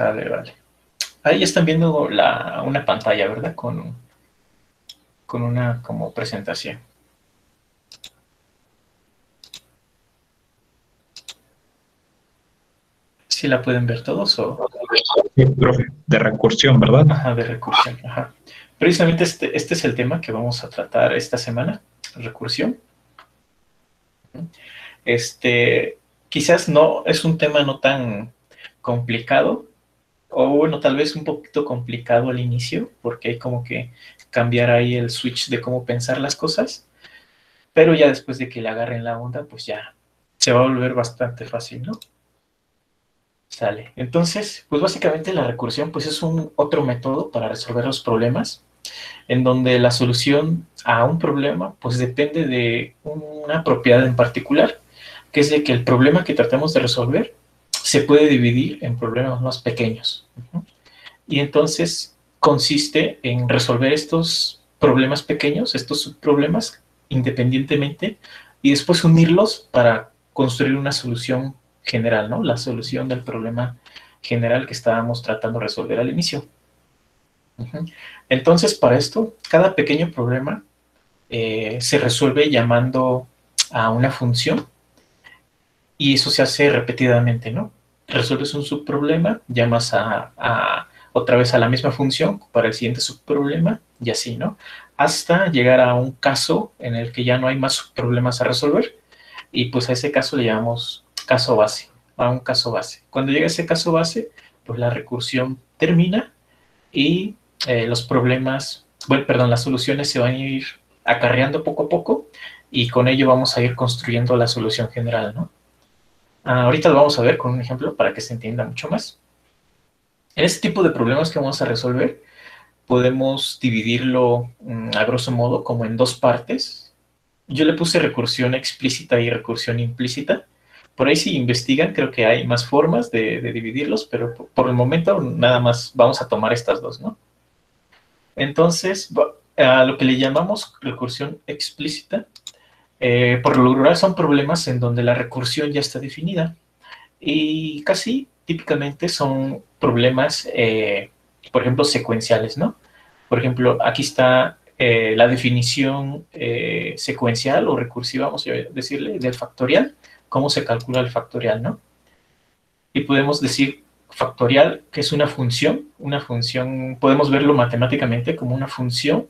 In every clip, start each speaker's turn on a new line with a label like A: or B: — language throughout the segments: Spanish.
A: Sale, vale. Ahí están viendo una pantalla, ¿verdad? Con una como presentación. ¿Sí la pueden ver todos o...?
B: Sí, profe, de recursión, ¿verdad?
A: Ajá, de recursión, ajá. Precisamente este es el tema que vamos a tratar esta semana, recursión. Quizás no, es un tema no tan complicado, o bueno, tal vez un poquito complicado al inicio, porque hay como que cambiar ahí el switch de cómo pensar las cosas, pero ya después de que le agarren la onda, pues ya se va a volver bastante fácil, ¿no? Sale. Entonces, pues básicamente la recursión pues es un otro método para resolver los problemas, en donde la solución a un problema pues depende de una propiedad en particular, que es de que el problema que tratemos de resolver se puede dividir en problemas más pequeños. Y entonces consiste en resolver estos problemas pequeños, estos subproblemas, independientemente, y después unirlos para construir una solución general, ¿no? La solución del problema general que estábamos tratando de resolver al inicio. Entonces, para esto, cada pequeño problema se resuelve llamando a una función y eso se hace repetidamente, ¿no? Resuelves un subproblema, llamas otra vez a la misma función para el siguiente subproblema y así, ¿no? Hasta llegar a un caso en el que ya no hay más subproblemas a resolver y pues a ese caso le llamamos caso base, a un caso base. Cuando llega ese caso base, pues la recursión termina y los problemas, bueno, perdón, las soluciones se van a ir acarreando poco a poco y con ello vamos a ir construyendo la solución general, ¿no? Ahorita lo vamos a ver con un ejemplo para que se entienda mucho más. En este tipo de problemas que vamos a resolver, podemos dividirlo a grosso modo como en dos partes. Yo le puse recursión explícita y recursión implícita. Por ahí si investigan, creo que hay más formas de dividirlos, pero por el momento nada más vamos a tomar estas dos, ¿no? Entonces, a lo que le llamamos recursión explícita, por lo general son problemas en donde la recursión ya está definida y casi típicamente son problemas, por ejemplo, secuenciales, ¿no? Por ejemplo, aquí está la definición secuencial o recursiva, vamos a decirle, del factorial, cómo se calcula el factorial, ¿no? Y podemos decir factorial, que es una función, podemos verlo matemáticamente como una función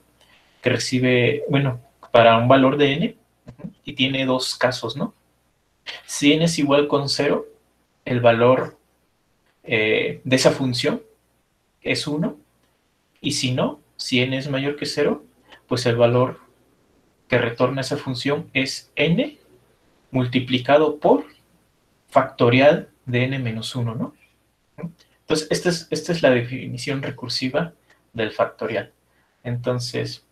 A: que recibe, bueno, para un valor de n, y tiene dos casos, ¿no? Si n es igual con 0, el valor de esa función es 1, y si no, si n es mayor que 0, pues el valor que retorna esa función es n multiplicado por factorial de n menos 1, ¿no? Entonces, esta es la definición recursiva del factorial. Entonces,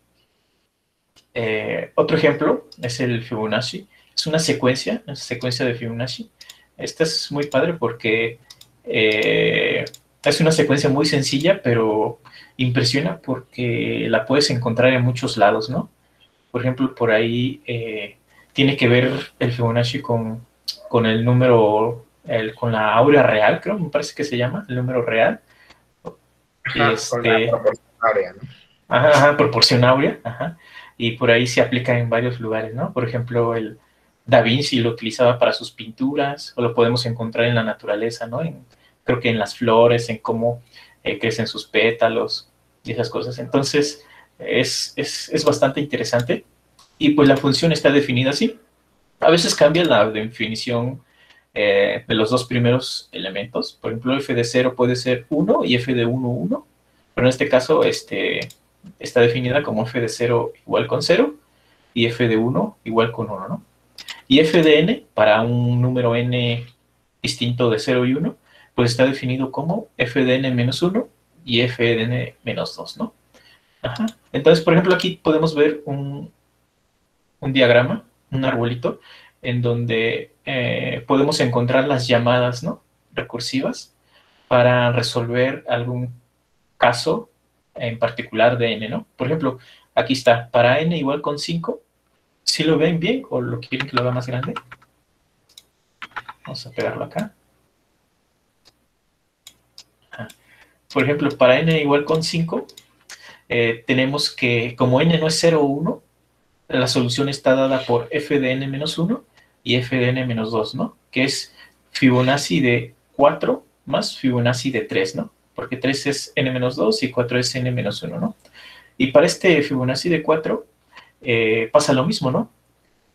A: otro ejemplo es el Fibonacci. Es una secuencia de Fibonacci. Esta es muy padre porque es una secuencia muy sencilla, pero impresiona porque la puedes encontrar en muchos lados, ¿no? Por ejemplo, por ahí tiene que ver el Fibonacci con el número, con la áurea real, creo, me parece que se llama, el número real. Y
B: Ajá, con la proporción área, ¿no?
A: ajá, ajá, proporción áurea, ajá, y por ahí se aplica en varios lugares, ¿no? Por ejemplo, el Da Vinci lo utilizaba para sus pinturas, o lo podemos encontrar en la naturaleza, ¿no? Creo que en las flores, en cómo crecen sus pétalos y esas cosas. Entonces, es bastante interesante. Y pues la función está definida así. A veces cambia la definición de los dos primeros elementos. Por ejemplo, f de 0 puede ser 1 y f de 1, 1. Pero en este caso, está definida como f de 0 igual con 0 y f de 1 igual con 1, ¿no? Y f de n, para un número n distinto de 0 y 1, pues está definido como f de n menos 1 y f de n menos 2, ¿no? Ajá. Entonces, por ejemplo, aquí podemos ver un diagrama, un arbolito, en donde podemos encontrar las llamadas, ¿no? Recursivas para resolver algún caso en particular de n, ¿no? Por ejemplo, aquí está, para n igual con 5, ¿sí lo ven bien o lo quieren que lo haga más grande? Vamos a pegarlo acá. por ejemplo, para n igual con 5, tenemos que, como n no es 0 o 1, la solución está dada por f de n menos 1 y f de n menos 2, ¿no? Que es Fibonacci de 4 más Fibonacci de 3, ¿no? Porque 3 es n menos 2 y 4 es n menos 1, ¿no? Y para este Fibonacci de 4 pasa lo mismo, ¿no?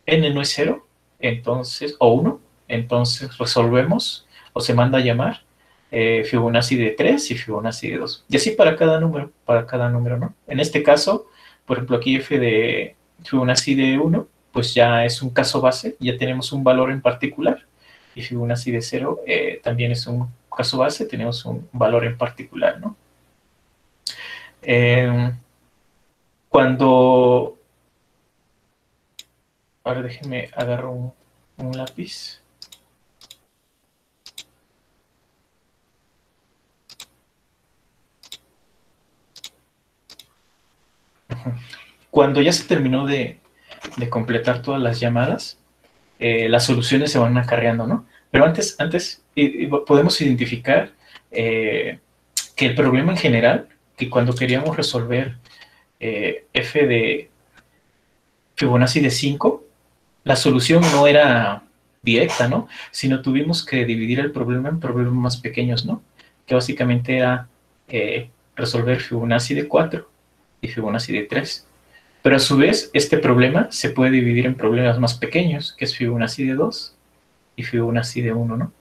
A: N no es 0, entonces, o 1, entonces resolvemos o se manda a llamar Fibonacci de 3 y Fibonacci de 2. Y así para cada número, ¿no? En este caso, por ejemplo, aquí f de Fibonacci de 1, pues ya es un caso base, ya tenemos un valor en particular. Y Fibonacci de 0 también es un caso base, tenemos un valor en particular, ¿no? Cuando... Ahora déjenme agarrar un lápiz. Cuando ya se terminó de completar todas las llamadas, las soluciones se van acarreando, ¿no? Pero antes podemos identificar que el problema en general, que cuando queríamos resolver f de Fibonacci de 5, la solución no era directa, ¿no? Sino tuvimos que dividir el problema en problemas más pequeños, ¿no? Que básicamente era resolver Fibonacci de 4 y Fibonacci de 3. Pero a su vez, este problema se puede dividir en problemas más pequeños, que es Fibonacci de 2 y Fibonacci de 1, ¿no?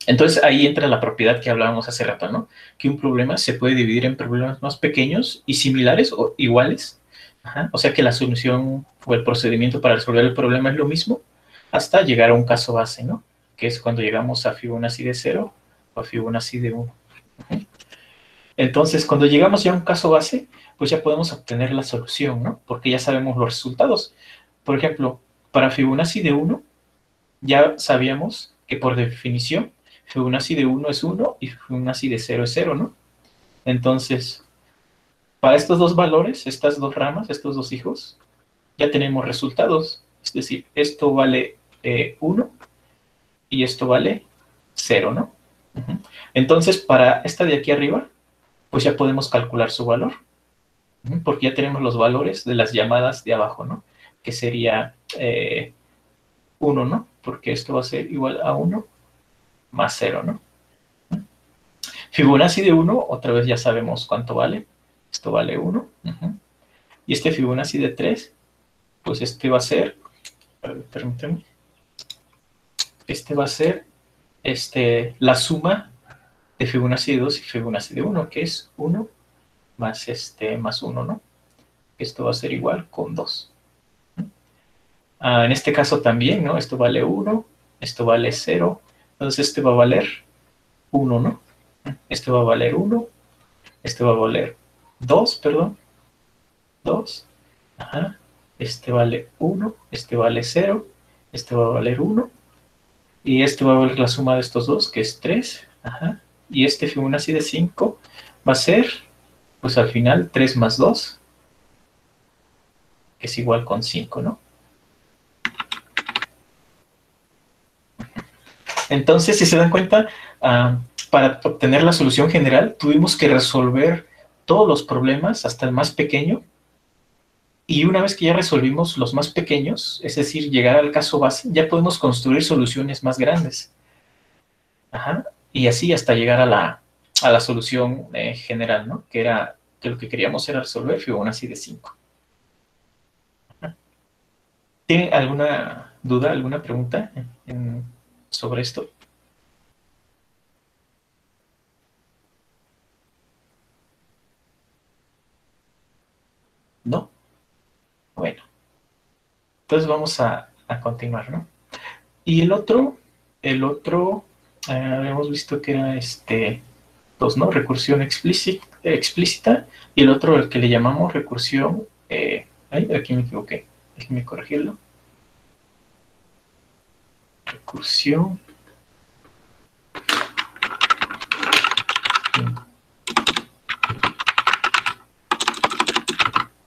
A: Entonces ahí entra la propiedad que hablábamos hace rato, ¿no? Que un problema se puede dividir en problemas más pequeños y similares o iguales. O sea que la solución o el procedimiento para resolver el problema es lo mismo hasta llegar a un caso base, ¿no? Que es cuando llegamos a Fibonacci de 0 o a Fibonacci de 1. Entonces, cuando llegamos ya a un caso base, pues ya podemos obtener la solución, ¿no? Porque ya sabemos los resultados. Por ejemplo, para Fibonacci de 1, ya sabíamos que por definición, Fibonacci de 1 es 1 y Fibonacci de 0 es 0, ¿no? Entonces, para estos dos valores, estas dos ramas, estos dos hijos, ya tenemos resultados. Es decir, esto vale 1 y esto vale 0, ¿no? Entonces, para esta de aquí arriba, pues ya podemos calcular su valor, porque ya tenemos los valores de las llamadas de abajo, ¿no? Que sería 1, ¿no? Porque esto va a ser igual a 1 más 0, ¿no? Fibonacci de 1, otra vez ya sabemos cuánto vale. Esto vale 1. Y este Fibonacci de 3, pues este va a ser, permítanme, este va a ser la suma de Fibonacci de 2 y Fibonacci de 1, que es 1 más 1, ¿no? Esto va a ser igual con 2. En este caso también, ¿no? Esto vale 1, esto vale 0, entonces este va a valer 1, ¿no? Este va a valer 1, este va a valer 2, perdón, 2, este vale 1, este vale 0, este va a valer 1, y este va a valer la suma de estos dos, que es 3, y este Fibonacci de 5 va a ser, pues al final, 3 más 2, que es igual con 5, ¿no? Entonces, si se dan cuenta, para obtener la solución general, tuvimos que resolver todos los problemas, hasta el más pequeño, y una vez que ya resolvimos los más pequeños, es decir, llegar al caso base, ya podemos construir soluciones más grandes. Y así hasta llegar a la solución general, ¿no? Que lo que queríamos era resolver Fibonacci de 5. ¿Tiene alguna duda, alguna pregunta sobre esto? ¿No? Bueno, entonces vamos a continuar, ¿no? Y el otro, habíamos visto que era dos, ¿no? Recursión explícita, y el otro, el que le llamamos recursión, aquí me equivoqué, déjenme corregirlo. Recursión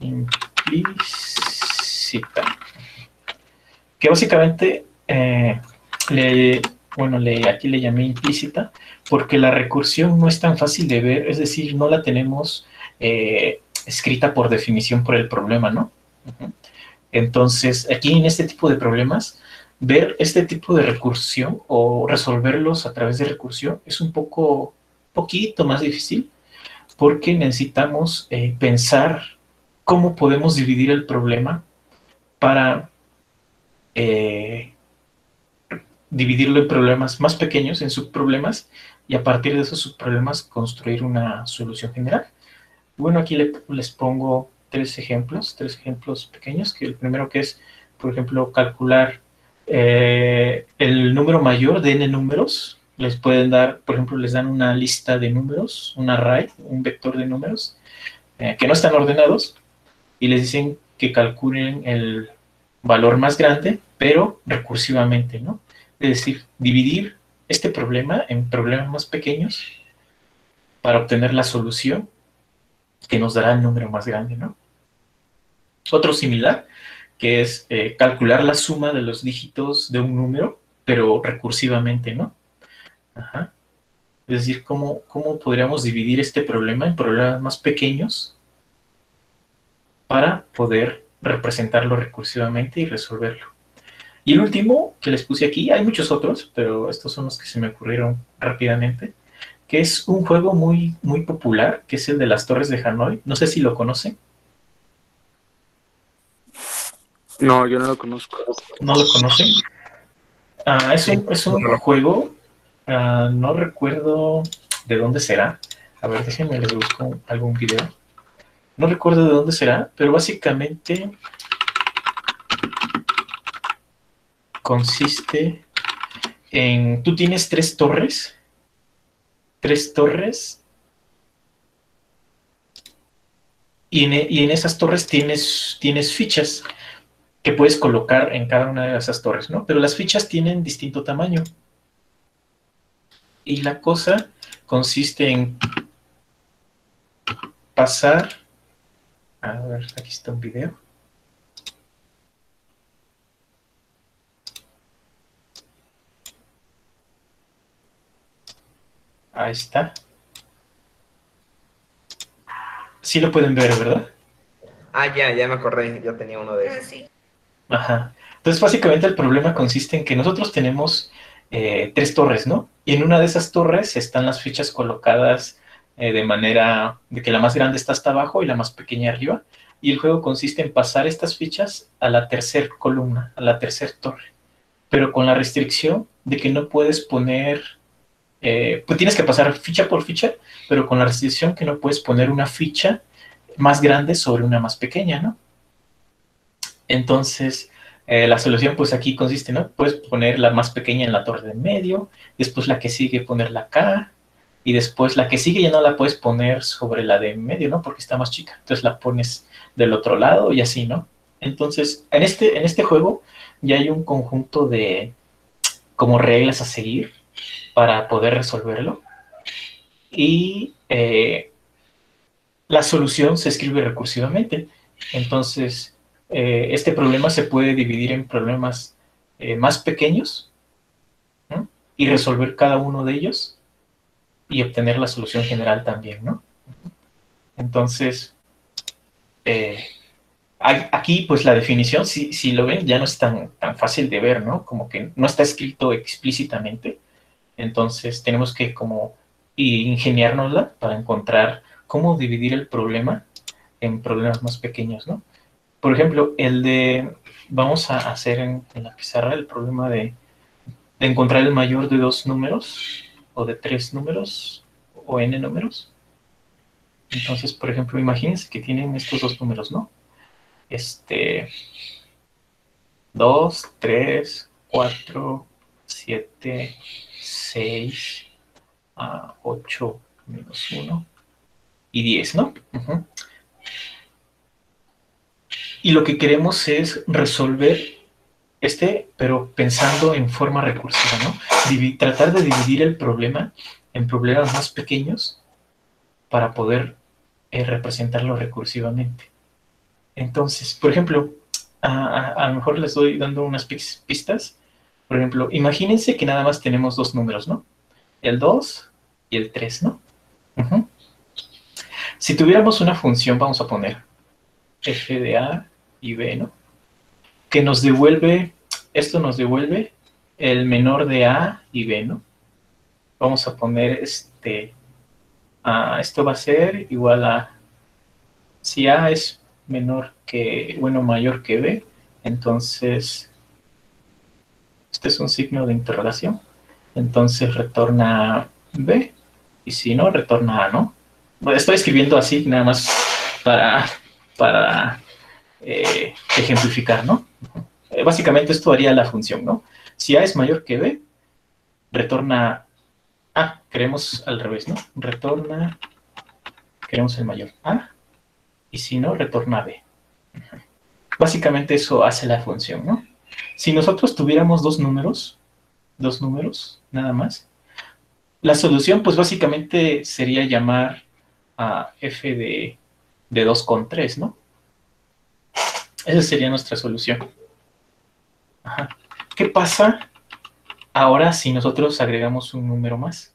A: implícita, que básicamente bueno, aquí le llamé implícita, porque la recursión no es tan fácil de ver, es decir, no la tenemos escrita por definición por el problema, ¿no? Uh-huh. Entonces, aquí en este tipo de problemas, ver este tipo de recursión o resolverlos a través de recursión es un poquito más difícil, porque necesitamos pensar cómo podemos dividir el problema para dividirlo en problemas más pequeños, en subproblemas, y a partir de esos subproblemas construir una solución general. Bueno, aquí les pongo tres ejemplos pequeños, que el primero que es, por ejemplo, calcular el número mayor de n números. Les pueden dar, por ejemplo, les dan una lista de números, un array, un vector de números, que no están ordenados, y les dicen que calculen el valor más grande, pero recursivamente, ¿no? Es decir, dividir este problema en problemas más pequeños para obtener la solución que nos dará el número más grande, ¿no? Otro similar, que es calcular la suma de los dígitos de un número, pero recursivamente, ¿no? Ajá. Es decir, ¿cómo podríamos dividir este problema en problemas más pequeños para poder representarlo recursivamente y resolverlo? Y el último que les puse aquí, hay muchos otros, pero estos son los que se me ocurrieron rápidamente, que es un juego muy, muy popular, que es el de las Torres de Hanoi. No sé si lo conocen.
C: No, yo no lo conozco.
A: ¿No lo conocen? Es un juego, no recuerdo de dónde será. A ver, déjenme les busco algún video. No recuerdo de dónde será, pero básicamente consiste en... Tú tienes tres torres, y en esas torres tienes fichas que puedes colocar en cada una de esas torres, ¿no? Pero las fichas tienen distinto tamaño. Y la cosa consiste en pasar... A ver, aquí está un video. Ahí está. Sí lo pueden ver, ¿verdad?
D: Ya me acordé, yo tenía uno de esos.
E: Sí.
A: Ajá. Entonces, básicamente el problema consiste en que nosotros tenemos tres torres, ¿no? Y en una de esas torres están las fichas colocadas de manera de que la más grande está hasta abajo y la más pequeña arriba. Y el juego consiste en pasar estas fichas a la tercera columna, a la tercera torre. Pero con la restricción de que no puedes poner... pues tienes que pasar ficha por ficha, pero con la restricción que no puedes poner una ficha más grande sobre una más pequeña, ¿no? Entonces, la solución pues aquí consiste, ¿no? Puedes poner la más pequeña en la torre de en medio, después la que sigue ponerla acá, y después la que sigue ya no la puedes poner sobre la de en medio, ¿no? Porque está más chica. Entonces la pones del otro lado y así, ¿no? Entonces, en este juego ya hay un conjunto de como reglas a seguir para poder resolverlo. Y la solución se escribe recursivamente. Entonces, este problema se puede dividir en problemas más pequeños, ¿no? Y resolver cada uno de ellos y obtener la solución general también, ¿no? Entonces, aquí pues la definición, si lo ven, ya no es tan fácil de ver, ¿no? Como que no está escrito explícitamente. Entonces tenemos que como ingeniárnosla para encontrar cómo dividir el problema en problemas más pequeños, ¿no? Por ejemplo, vamos a hacer en la pizarra el problema de encontrar el mayor de dos números, o de tres números, o n números. Entonces, por ejemplo, imagínense que tienen estos dos números, ¿no? 2, 3, 4, 7, 6, 8, menos 1 y 10, ¿no? Uh-huh. Y lo que queremos es resolver pero pensando en forma recursiva, ¿no? Tratar de dividir el problema en problemas más pequeños para poder representarlo recursivamente. Entonces, por ejemplo, a lo mejor les doy dando unas pistas. Por ejemplo, imagínense que nada más tenemos dos números, ¿no? El 2 y el 3, ¿no? Ujú. Si tuviéramos una función, vamos a poner f de a y b, ¿no? Que nos devuelve, esto nos devuelve el menor de a y b, ¿no? Vamos a poner esto va a ser igual a, si a es menor que, bueno, mayor que b, entonces, este es un signo de interrogación, entonces retorna b, y si no, retorna a, ¿no? Bueno, estoy escribiendo así nada más para ejemplificar, ¿no? Básicamente esto haría la función, ¿no? Si a es mayor que b, retorna a, queremos al revés, ¿no? Queremos el mayor a, y si no, retorna b. Básicamente eso hace la función, ¿no? Si nosotros tuviéramos dos números, nada más, la solución, pues básicamente sería llamar a f de 2 con 3, ¿no? Esa sería nuestra solución. Ajá. ¿Qué pasa ahora si nosotros agregamos un número más?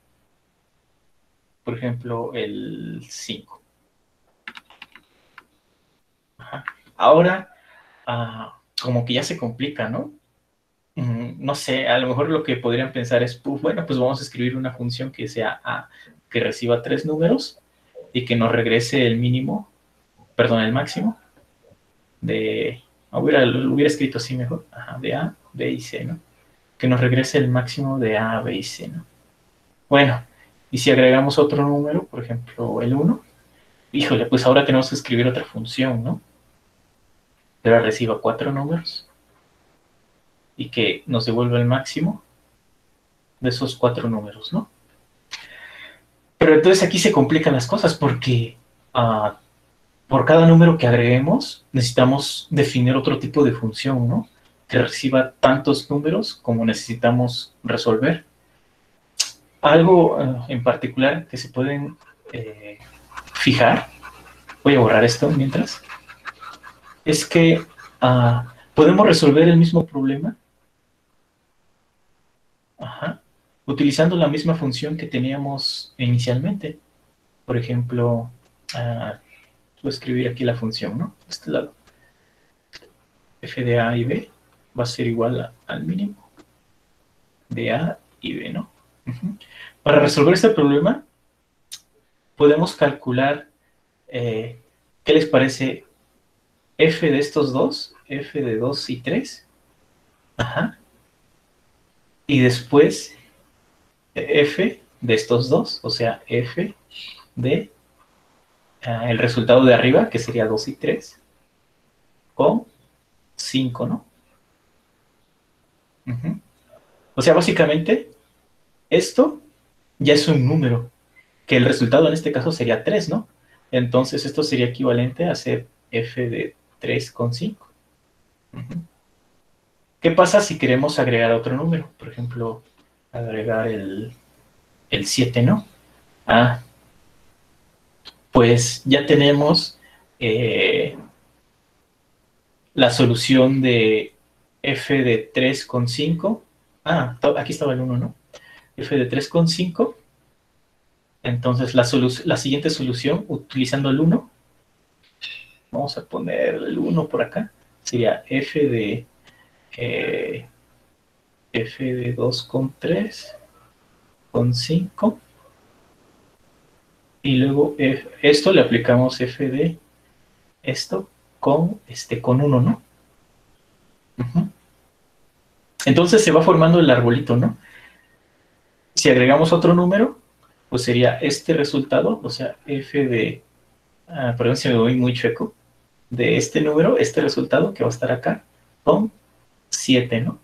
A: Por ejemplo, el 5. Ajá. Ahora, como que ya se complica, ¿no? No sé, a lo mejor lo que podrían pensar es, pues, bueno, pues vamos a escribir una función que sea a, que reciba 3 números y que nos regrese el mínimo, perdón, el máximo de, lo hubiera escrito así mejor, ajá, de a, b y c, ¿no? Que nos regrese el máximo de a, b y c, ¿no? Bueno, y si agregamos otro número, por ejemplo, el 1, híjole, pues ahora tenemos que escribir otra función, ¿no? Que ahora reciba 4 números y que nos devuelva el máximo de esos 4 números, ¿no? Pero entonces aquí se complican las cosas porque por cada número que agreguemos necesitamos definir otro tipo de función, ¿no? Que reciba tantos números como necesitamos resolver. Algo en particular que se pueden fijar, voy a borrar esto mientras, es que podemos resolver el mismo problema utilizando la misma función que teníamos inicialmente. Por ejemplo, voy a escribir aquí la función, ¿no? De este lado. F de A y B va a ser igual al mínimo de A y B, ¿no? Para resolver este problema, podemos calcular, ¿qué les parece? F de estos dos, F de 2 y 3. Y después, F de estos dos, o sea, F de el resultado de arriba, que sería 2 y 3, con 5, ¿no? O sea, básicamente, esto ya es un número, que el resultado en este caso sería 3, ¿no? Entonces, esto sería equivalente a hacer f de 3 con 5. ¿Qué pasa si queremos agregar otro número? Por ejemplo, agregar el 7, ¿no? Pues ya tenemos la solución de f de 3 con 5. Aquí estaba el 1, ¿no? F de 3 con 5. Entonces, la siguiente solución, utilizando el 1, vamos a poner el 1 por acá, sería f de 2 con 3 con 5. Y luego esto le aplicamos f de esto con 1, ¿no? Entonces se va formando el arbolito, ¿no? Si agregamos otro número, pues sería este resultado, o sea, f de, perdón si me voy muy chueco, de este número, este resultado que va a estar acá, con 7, ¿no?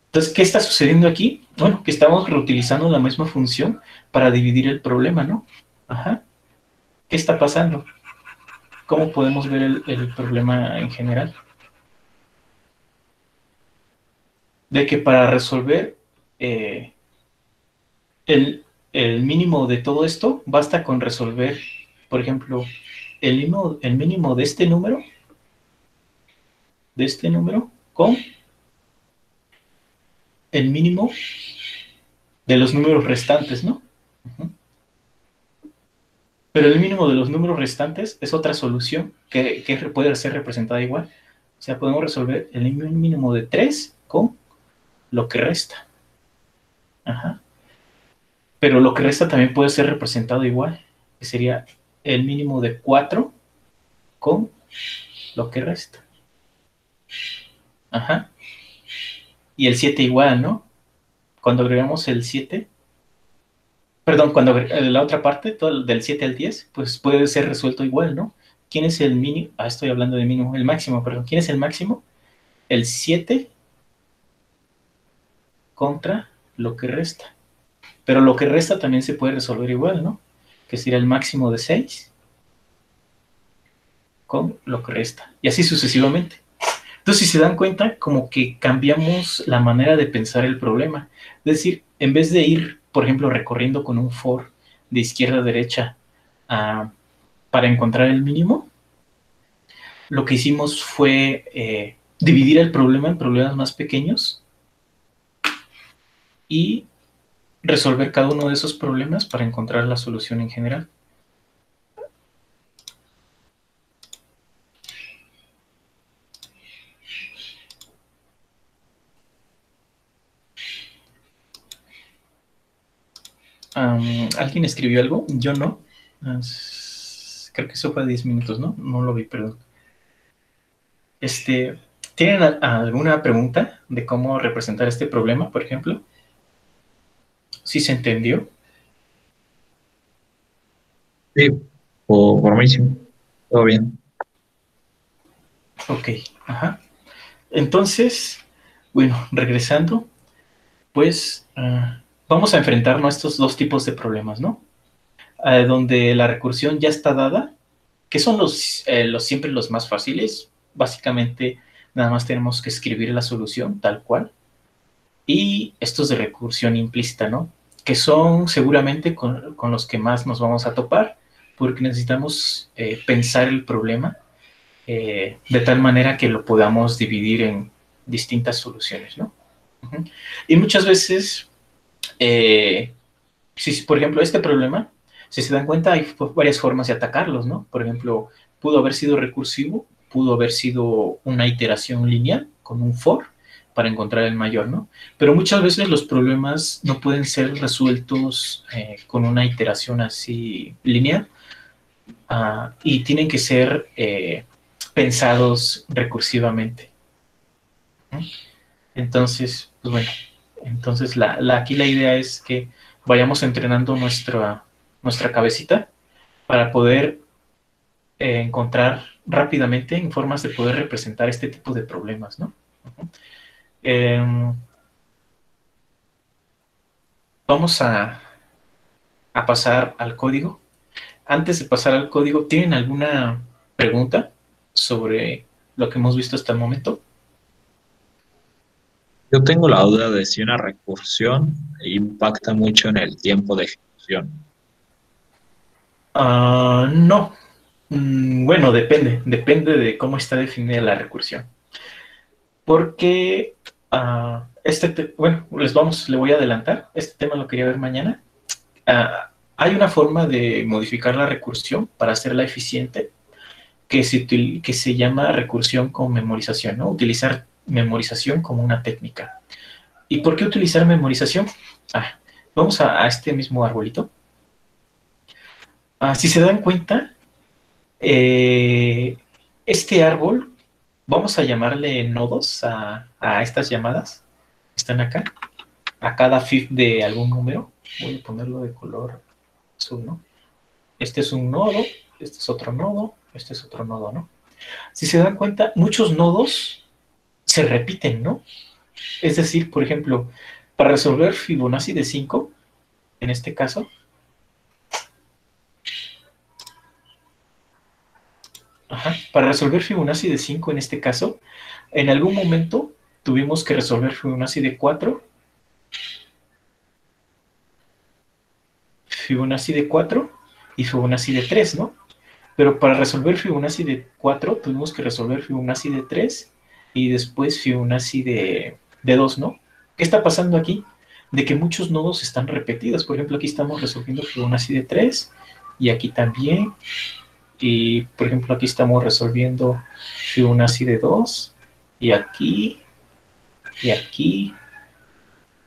A: Entonces, ¿qué está sucediendo aquí? Bueno, que estamos reutilizando la misma función para dividir el problema, ¿no? ¿Qué está pasando? ¿Cómo podemos ver el problema en general? De que para resolver el mínimo de todo esto, basta con resolver, por ejemplo, el mínimo de este número con el mínimo de los números restantes, ¿no? Pero el mínimo de los números restantes es otra solución que puede ser representada igual. O sea, podemos resolver el mínimo de 3 con lo que resta. Ajá. Pero lo que resta también puede ser representado igual, que sería el mínimo de 4 con lo que resta. Ajá. Y el 7 igual, ¿no? Cuando agregamos el 7, perdón, cuando la otra parte, todo del 7 al 10, pues puede ser resuelto igual, ¿no? ¿Quién es el mínimo? Estoy hablando de mínimo, el máximo, perdón. ¿Quién es el máximo? El 7 contra lo que resta. Pero lo que resta también se puede resolver igual, ¿no? Que sería el máximo de 6 con lo que resta. Y así sucesivamente. Entonces, si se dan cuenta, como que cambiamos la manera de pensar el problema. Es decir, en vez de ir, por ejemplo, recorriendo con un for de izquierda a derecha para encontrar el mínimo, lo que hicimos fue dividir el problema en problemas más pequeños y resolver cada uno de esos problemas para encontrar la solución en general. ¿Alguien escribió algo? Yo no. Creo que eso fue 10 minutos, ¿no? No lo vi, perdón. ¿Tienen alguna pregunta de cómo representar este problema, por ejemplo? ¿Sí se entendió?
B: Sí, por mí sí. Todo bien.
A: Ok, ajá. Entonces, bueno, regresando, pues vamos a enfrentarnos a estos dos tipos de problemas, ¿no? Donde la recursión ya está dada, que son siempre los más fáciles. Básicamente, nada más tenemos que escribir la solución tal cual. Y estos de recursión implícita, ¿no? Que son seguramente con los que más nos vamos a topar, porque necesitamos pensar el problema de tal manera que lo podamos dividir en distintas soluciones, ¿no? Y muchas veces, si por ejemplo este problema, si se dan cuenta, hay varias formas de atacarlos, ¿no? Por ejemplo, pudo haber sido recursivo, pudo haber sido una iteración lineal con un for para encontrar el mayor, ¿no? Pero muchas veces los problemas no pueden ser resueltos con una iteración así lineal y tienen que ser pensados recursivamente. Entonces, pues bueno, entonces aquí la idea es que vayamos entrenando nuestra cabecita para poder encontrar rápidamente en formas de poder representar este tipo de problemas, ¿no? Vamos a pasar al código. Antes de pasar al código, ¿tienen alguna pregunta sobre lo que hemos visto hasta el momento?
B: Yo tengo la duda de si una recursión impacta mucho en el tiempo de ejecución.
A: No. Bueno, depende de cómo está definida la recursión. Porque bueno, le voy a adelantar, este tema lo quería ver mañana. Hay una forma de modificar la recursión para hacerla eficiente que se llama recursión con memorización, ¿no? Utilizar memorización como una técnica. ¿Y por qué utilizar memorización? Vamos a este mismo arbolito. Si se dan cuenta, este árbol, vamos a llamarle nodos a estas llamadas que están acá, a cada fif de algún número. Voy a ponerlo de color azul, ¿no? Este es un nodo, este es otro nodo, este es otro nodo, ¿no? Si se dan cuenta, muchos nodos se repiten, ¿no? Es decir, por ejemplo, para resolver Fibonacci de 5, en este caso, para resolver Fibonacci de 5 en este caso, en algún momento tuvimos que resolver Fibonacci de 4, Fibonacci de 4 y Fibonacci de 3, ¿no? Pero para resolver Fibonacci de 4 tuvimos que resolver Fibonacci de 3 y después Fibonacci de 2, ¿no? ¿Qué está pasando aquí? De que muchos nodos están repetidos. Por ejemplo, aquí estamos resolviendo Fibonacci de 3 y aquí también. Y, por ejemplo, aquí estamos resolviendo Fibonacci de 2 y aquí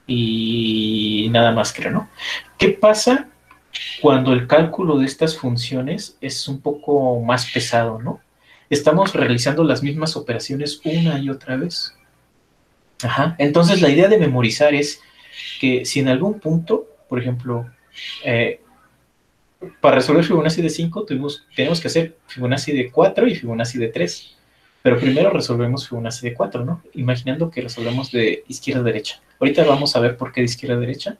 A: y nada más, creo, ¿no? ¿Qué pasa cuando el cálculo de estas funciones es un poco más pesado, ¿no? Estamos realizando las mismas operaciones una y otra vez. Ajá. Entonces, la idea de memorizar es que si en algún punto, por ejemplo, eh, para resolver Fibonacci de 5 tenemos que hacer Fibonacci de 4 y Fibonacci de 3. Pero primero resolvemos Fibonacci de 4, ¿no? Imaginando que resolvemos de izquierda a derecha. Ahorita vamos a ver por qué de izquierda a derecha,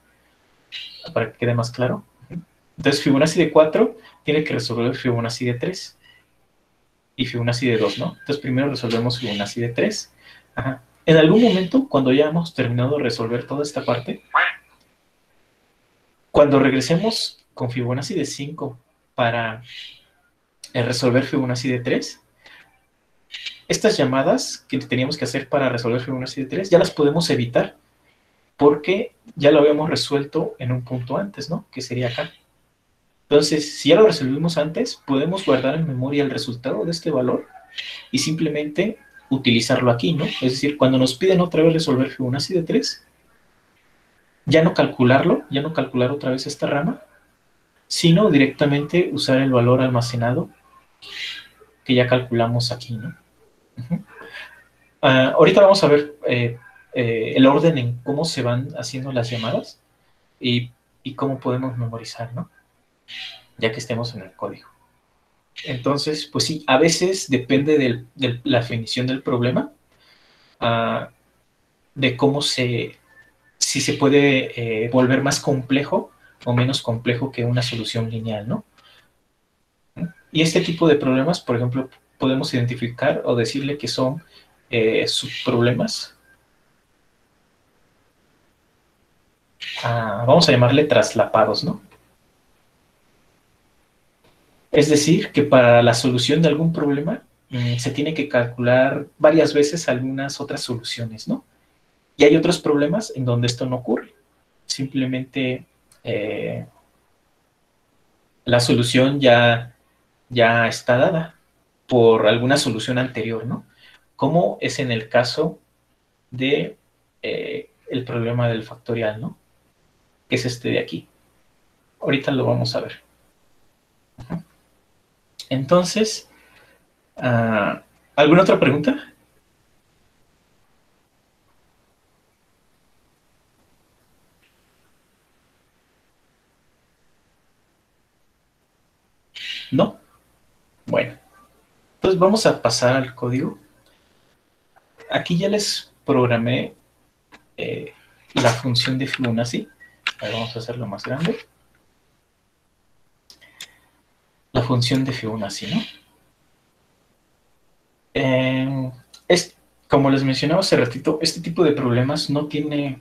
A: para que quede más claro. Entonces, Fibonacci de 4 tiene que resolver Fibonacci de 3 y Fibonacci de 2, ¿no? Entonces, primero resolvemos Fibonacci de 3. Ajá. En algún momento, cuando ya hemos terminado de resolver toda esta parte, cuando regresemos con Fibonacci de 5 para resolver Fibonacci de 3, estas llamadas que teníamos que hacer para resolver Fibonacci de 3 ya las podemos evitar porque ya lo habíamos resuelto en un punto antes, ¿no? Que sería acá. Entonces, si ya lo resolvimos antes, podemos guardar en memoria el resultado de este valor y simplemente utilizarlo aquí, ¿no? Es decir, cuando nos piden otra vez resolver Fibonacci de 3, ya no calcularlo, ya no calcular otra vez esta rama, sino directamente usar el valor almacenado que ya calculamos aquí, ¿no? Ahorita vamos a ver el orden en cómo se van haciendo las llamadas y cómo podemos memorizar, ¿no? Ya que estemos en el código. Entonces, pues sí, a veces depende de la definición del problema, de cómo si se puede volver más complejo o menos complejo que una solución lineal, ¿no? Y este tipo de problemas, por ejemplo, podemos identificar o decirle que son subproblemas. Vamos a llamarle traslapados, ¿no? Es decir, que para la solución de algún problema se tiene que calcular varias veces algunas otras soluciones, ¿no? Y hay otros problemas en donde esto no ocurre. Simplemente la solución ya está dada por alguna solución anterior, ¿no? Como es en el caso de el problema del factorial, ¿no? Que es este de aquí. Ahorita lo vamos a ver. Entonces, ¿alguna otra pregunta? ¿No? Bueno, entonces vamos a pasar al código. Aquí ya les programé la función de Fibonacci. Ahora vamos a hacerlo más grande. La función de Fibonacci, ¿no? Como les mencionaba hace ratito, este tipo de problemas no tiene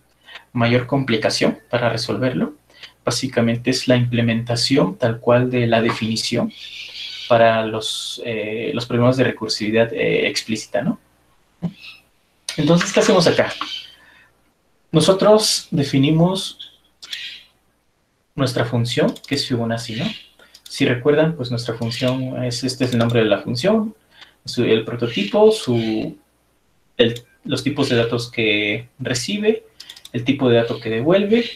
A: mayor complicación para resolverlo. Básicamente es la implementación tal cual de la definición para los problemas de recursividad explícita, ¿no? Entonces, ¿qué hacemos acá? Nosotros definimos nuestra función, que es Fibonacci, ¿no? Si recuerdan, pues nuestra función este es el nombre de la función, el prototipo, los tipos de datos que recibe, el tipo de dato que devuelve,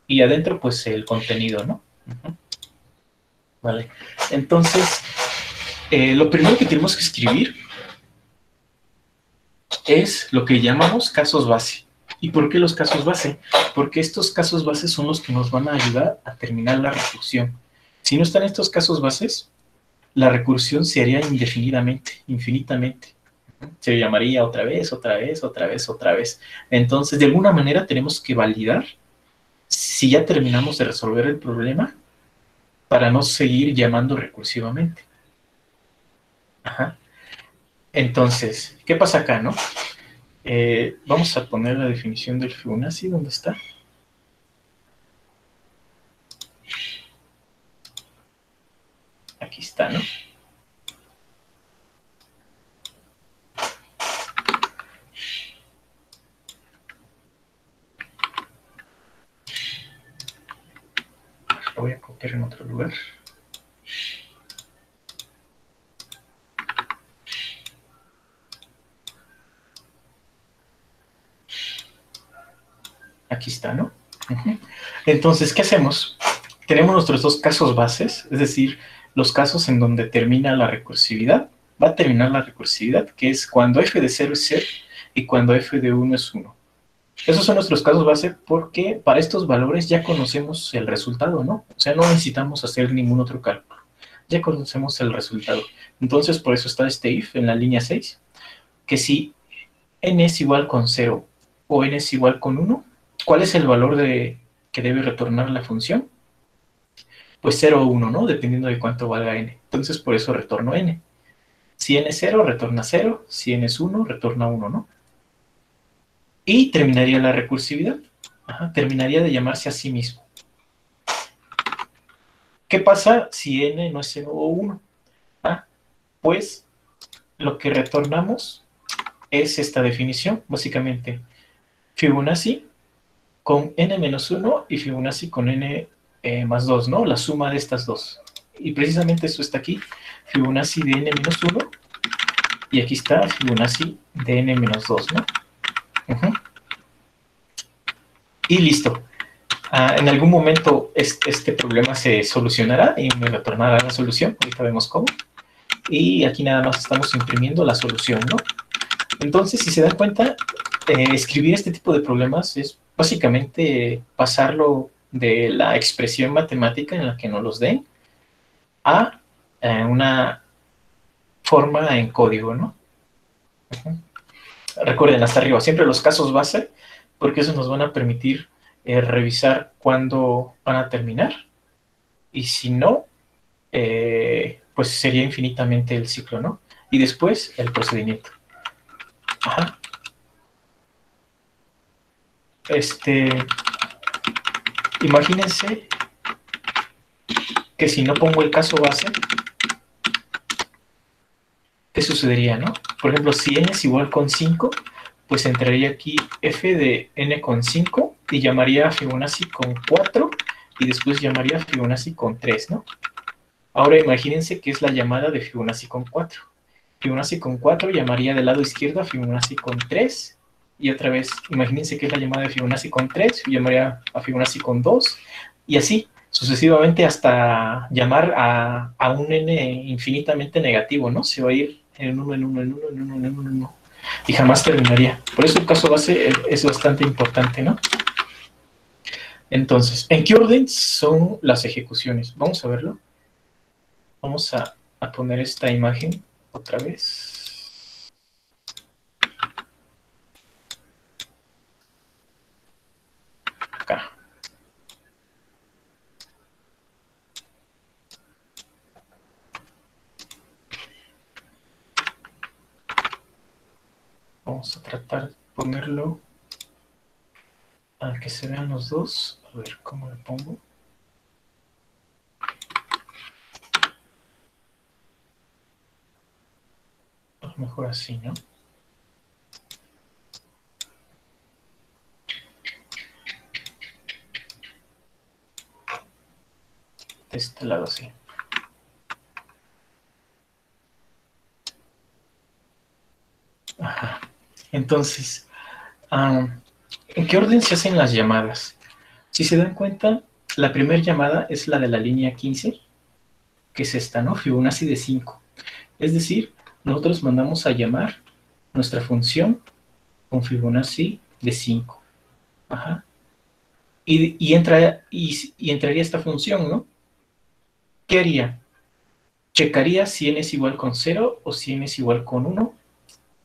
A: y adentro, pues, el contenido, ¿no? Vale. Entonces, lo primero que tenemos que escribir es lo que llamamos casos base. ¿Y por qué los casos base? Porque estos casos base son los que nos van a ayudar a terminar la recursión. Si no están estos casos bases, la recursión se haría indefinidamente, infinitamente. Se llamaría otra vez, otra vez, otra vez, otra vez. Entonces, de alguna manera tenemos que validar si ya terminamos de resolver el problema para no seguir llamando recursivamente. Ajá. Entonces, ¿qué pasa acá, no? Vamos a poner la definición del Fibonacci, ¿dónde está? Aquí está, ¿no? voy a copiar en otro lugar. Aquí está, ¿no? Entonces, ¿qué hacemos? Tenemos nuestros dos casos bases, es decir, los casos en donde termina la recursividad. Va a terminar la recursividad, que es cuando f de 0 es 0 y cuando f de 1 es 1. Esos son nuestros casos base porque para estos valores ya conocemos el resultado, ¿no? O sea, no necesitamos hacer ningún otro cálculo. Ya conocemos el resultado. Entonces, por eso está este if en la línea 6, que si n es igual con 0 o n es igual con 1, ¿cuál es el valor que debe retornar la función? Pues 0 o 1, ¿no? Dependiendo de cuánto valga n. Entonces, por eso retorno n. Si n es 0, retorna 0. Si n es 1, retorna 1, ¿no? Y terminaría la recursividad. Terminaría de llamarse a sí mismo. ¿Qué pasa si n no es 0 o 1? Pues lo que retornamos es esta definición, básicamente. Fibonacci con n menos 1 y Fibonacci con n más 2, ¿no? La suma de estas dos. Y precisamente eso está aquí. Fibonacci de n menos 1 y aquí está Fibonacci de n menos 2, ¿no? Y listo. En algún momento este problema se solucionará y me retornará la solución. Ahorita vemos cómo. Y aquí nada más estamos imprimiendo la solución, ¿no? Entonces, si se dan cuenta, escribir este tipo de problemas es básicamente pasarlo de la expresión matemática en la que nos los den a una forma en código, ¿no? Recuerden, hasta arriba, siempre los casos base, porque eso nos van a permitir revisar cuándo van a terminar. Y si no, pues sería infinitamente el ciclo, ¿no? Y después el procedimiento. Imagínense que si no pongo el caso base, ¿qué sucedería, no? Por ejemplo, si n es igual con 5, pues entraría aquí f de n con 5 y llamaría a Fibonacci con 4 y después llamaría a Fibonacci con 3, ¿no? Ahora imagínense que es la llamada de Fibonacci con 4. Fibonacci con 4 llamaría del lado izquierdo a Fibonacci con 3. Y otra vez, imagínense que es la llamada de Fibonacci con 3. Y llamaría a Fibonacci con 2. Y así, sucesivamente hasta llamar a un n infinitamente negativo, ¿no? Se va a ir en 1, en 1, en 1, en 1, en 1, en 1. Y jamás terminaría. Por eso el caso base es bastante importante, ¿no? Entonces, ¿en qué orden son las ejecuciones? Vamos a verlo. Vamos a poner esta imagen otra vez. Acá. Vamos a tratar de ponerlo a que se vean los dos. A ver cómo le pongo. Mejor así, ¿no? De este lado, sí. Ajá. Entonces, ¿en qué orden se hacen las llamadas? Si se dan cuenta, la primera llamada es la de la línea 15, que es esta, ¿no? Fibonacci de 5. Es decir, nosotros mandamos a llamar nuestra función con Fibonacci de 5. Ajá. Y entraría esta función, ¿no? ¿Qué haría? Checaría si n es igual con 0 o si n es igual con 1.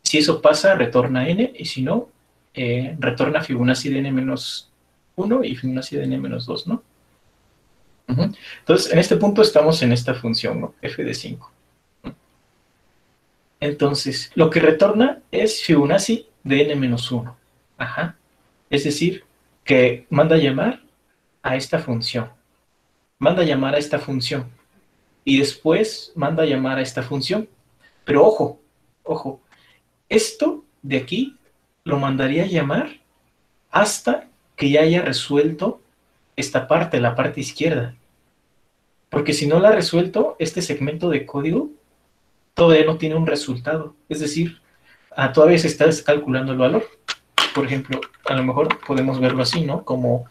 A: Si eso pasa, retorna n, y si no, retorna Fibonacci de n menos 1 y Fibonacci de n menos 2, ¿no? Entonces, en este punto estamos en esta función, ¿no? F de 5. Entonces, lo que retorna es Fibonacci de n menos 1. Ajá. Es decir, que manda a llamar a esta función. Manda a llamar a esta función. Y después manda a llamar a esta función. Pero ojo, ojo. Esto de aquí lo mandaría a llamar hasta que ya haya resuelto esta parte, la parte izquierda. Porque si no la ha resuelto, este segmento de código todavía no tiene un resultado. Es decir, todavía se está calculando el valor. Por ejemplo, a lo mejor podemos verlo así, ¿no? Como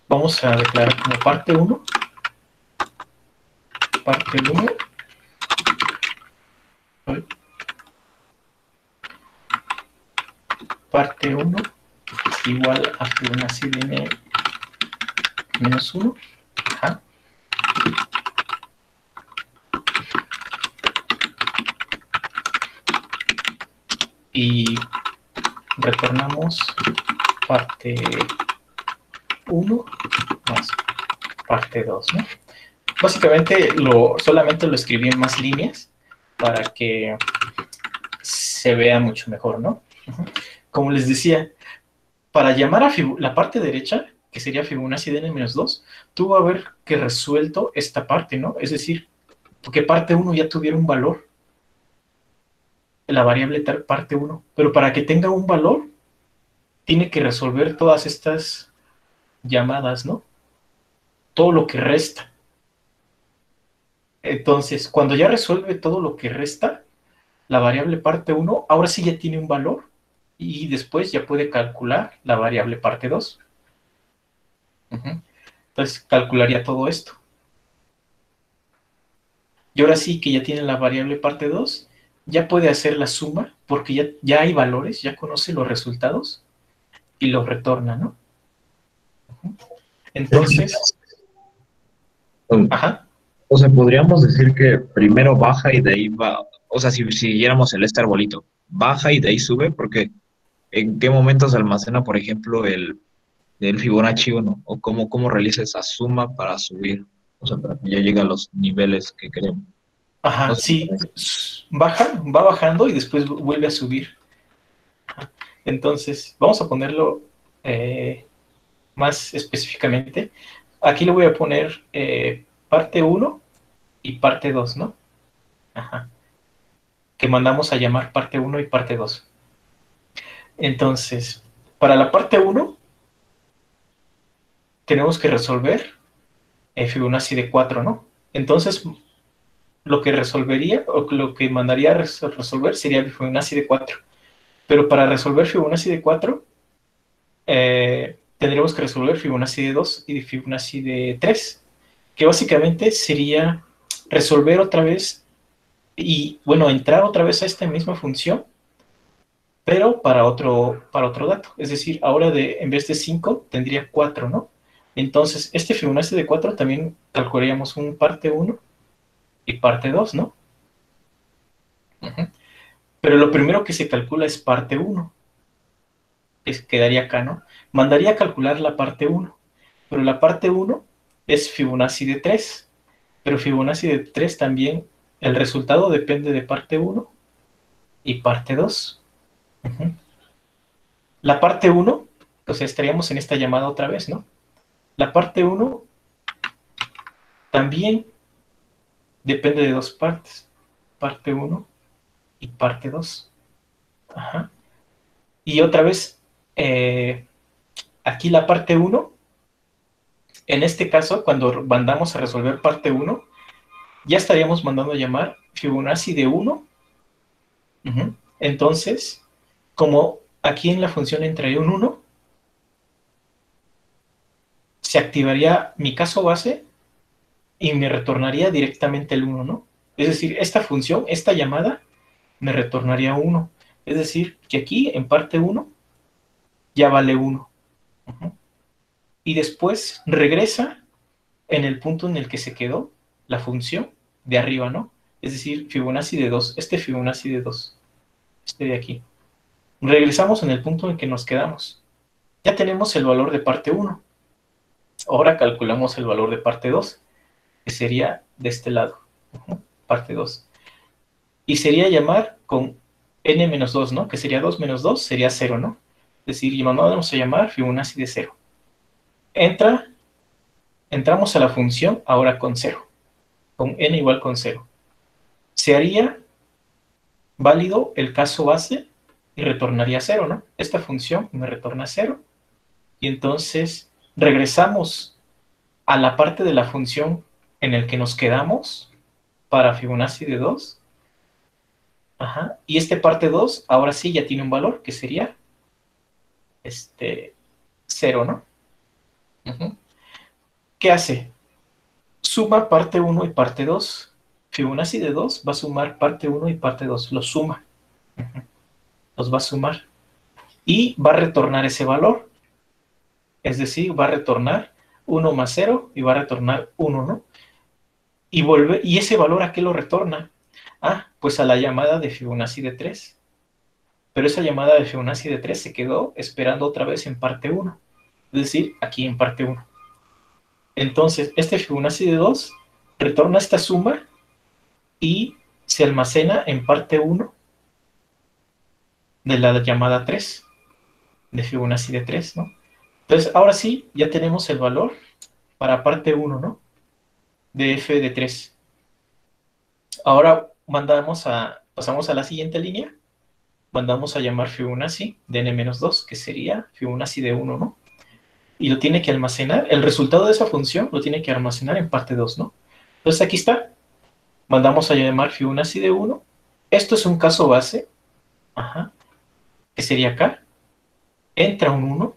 A: vamos a declarar como parte 1, parte 1, parte 1 igual a Fibonacci de n menos 1. Ajá. Y retornamos parte 1 más parte 2, ¿no? Básicamente solamente lo escribí en más líneas para que se vea mucho mejor, ¿no? Como les decía, para llamar a la parte derecha, que sería Fibonacci de n-2, tuvo que haber que resuelto esta parte, ¿no? Es decir, porque parte 1 ya tuviera un valor, la variable parte 1, pero para que tenga un valor, tiene que resolver todas estas llamadas, ¿no? Todo lo que resta. Entonces, cuando ya resuelve todo lo que resta, la variable parte 1, ahora sí ya tiene un valor, y después ya puede calcular la variable parte 2. Entonces, calcularía todo esto. Y ahora sí que ya tiene la variable parte 2, ya puede hacer la suma, porque ya hay valores, ya conoce los resultados, y los retorna, ¿no? Entonces, ajá.
B: O sea, podríamos decir que primero baja y de ahí va, o sea, si siguiéramos este arbolito, baja y de ahí sube, porque ¿en qué momento se almacena, por ejemplo, el Fibonacci 1? ¿O cómo realiza esa suma para subir? O sea, para que ya llegue a los niveles que queremos.
A: Ajá,
B: No sé,
A: sí, va bajando y después vuelve a subir. Entonces, vamos a ponerlo más específicamente. Aquí le voy a poner parte 1 y parte 2, ¿no? Ajá. Que mandamos a llamar parte 1 y parte 2. Entonces, para la parte 1, tenemos que resolver Fibonacci de 4, ¿no? Entonces, lo que resolvería, o lo que mandaría a resolver sería Fibonacci de 4. Pero para resolver Fibonacci de 4, tendríamos que resolver Fibonacci de 2 y Fibonacci de 3, que básicamente sería resolver otra vez y, bueno, entrar otra vez a esta misma función, pero para otro dato. Es decir, ahora en vez de 5 tendría 4, ¿no? Entonces, este Fibonacci de 4 también calcularíamos un parte 1 y parte 2, ¿no? Pero lo primero que se calcula es parte 1, que quedaría acá, ¿no? Mandaría a calcular la parte 1, pero la parte 1 es Fibonacci de 3, pero Fibonacci de 3 también, el resultado depende de parte 1 y parte 2. La parte 1, pues estaríamos en esta llamada otra vez, ¿no? La parte 1 también depende de dos partes, parte 1 y parte 2. Ajá. Y otra vez, aquí la parte 1, en este caso, cuando mandamos a resolver parte 1, ya estaríamos mandando a llamar Fibonacci de 1. Entonces, como aquí en la función entraría un 1, se activaría mi caso base y me retornaría directamente el 1, ¿no? Es decir, esta función, esta llamada, me retornaría 1. Es decir, que aquí, en parte 1, ya vale 1. Y después regresa en el punto en el que se quedó la función de arriba, ¿no? Es decir, Fibonacci de 2, este Fibonacci de 2, este de aquí. Regresamos en el punto en que nos quedamos. Ya tenemos el valor de parte 1. Ahora calculamos el valor de parte 2, que sería de este lado, parte 2. Y sería llamar con n-2, ¿no? Que sería 2 menos 2, sería 0, ¿no? Es decir, vamos a llamar Fibonacci de 0. Entramos a la función ahora con 0, con n igual con 0. Se haría válido el caso base y retornaría 0, ¿no? Esta función me retorna 0. Y entonces regresamos a la parte de la función en el que nos quedamos para Fibonacci de 2. Ajá. Y este parte 2, ahora sí ya tiene un valor que sería 0, ¿no? Ujú. ¿Qué hace? Suma parte 1 y parte 2. Fibonacci de 2 va a sumar parte 1 y parte 2. Los suma. Ujú. Los va a sumar. Y va a retornar ese valor. Es decir, va a retornar 1 más 0 y va a retornar 1, ¿no? ¿Y ese valor a qué lo retorna? Ah, pues a la llamada de Fibonacci de 3. Pero esa llamada de Fibonacci de 3 se quedó esperando otra vez en parte 1. Es decir, aquí en parte 1. Entonces, este Fibonacci de 2 retorna esta suma y se almacena en parte 1 de la llamada 3, de Fibonacci de 3, ¿no? Entonces, ahora sí, ya tenemos el valor para parte 1, ¿no? De f de 3. Ahora pasamos a la siguiente línea, mandamos a llamar Fibonacci de n-2, que sería Fibonacci de 1, ¿no? Y lo tiene que almacenar, el resultado de esa función lo tiene que almacenar en parte 2, ¿no? Entonces aquí está, mandamos a llamar Fibonacci de 1, esto es un caso base, ajá, que sería acá, entra un 1,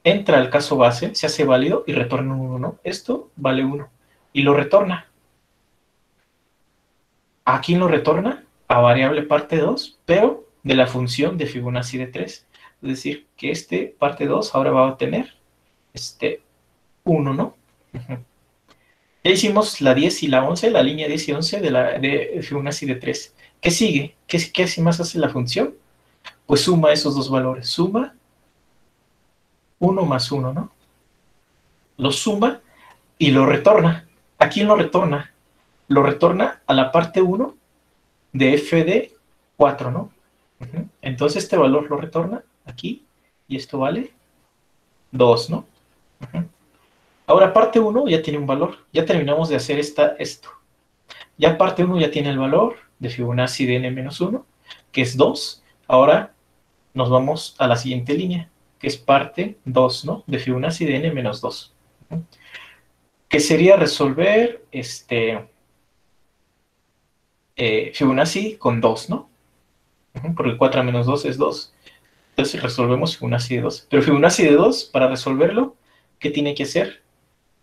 A: entra al caso base, se hace válido y retorna un 1, ¿no? Esto vale 1, y lo retorna. ¿A quién lo retorna? A variable parte 2, pero de la función de Fibonacci de 3. Es decir, que parte 2 ahora va a obtener 1, ¿no? Uh-huh. Ya hicimos la 10 y la 11, la línea 10 y 11 de Fibonacci de 3. ¿Qué sigue? ¿Qué más hace la función? Pues suma esos dos valores. Suma 1 más 1, ¿no? Lo suma y lo retorna. ¿A quién lo retorna? Lo retorna a la parte 1 de f de 4, ¿no? Uh-huh. Entonces este valor lo retorna aquí y esto vale 2, ¿no? Uh-huh. Ahora parte 1 ya tiene un valor. Ya terminamos de hacer esto. Ya parte 1 ya tiene el valor de Fibonacci de n-1, que es 2. Ahora nos vamos a la siguiente línea, que es parte 2, ¿no? De Fibonacci de n-2. Uh-huh. Que sería resolver Fibonacci con 2, ¿no? Uh-huh, porque 4 menos 2 es 2. Entonces resolvemos Fibonacci de 2. Pero Fibonacci de 2, para resolverlo, ¿qué tiene que hacer?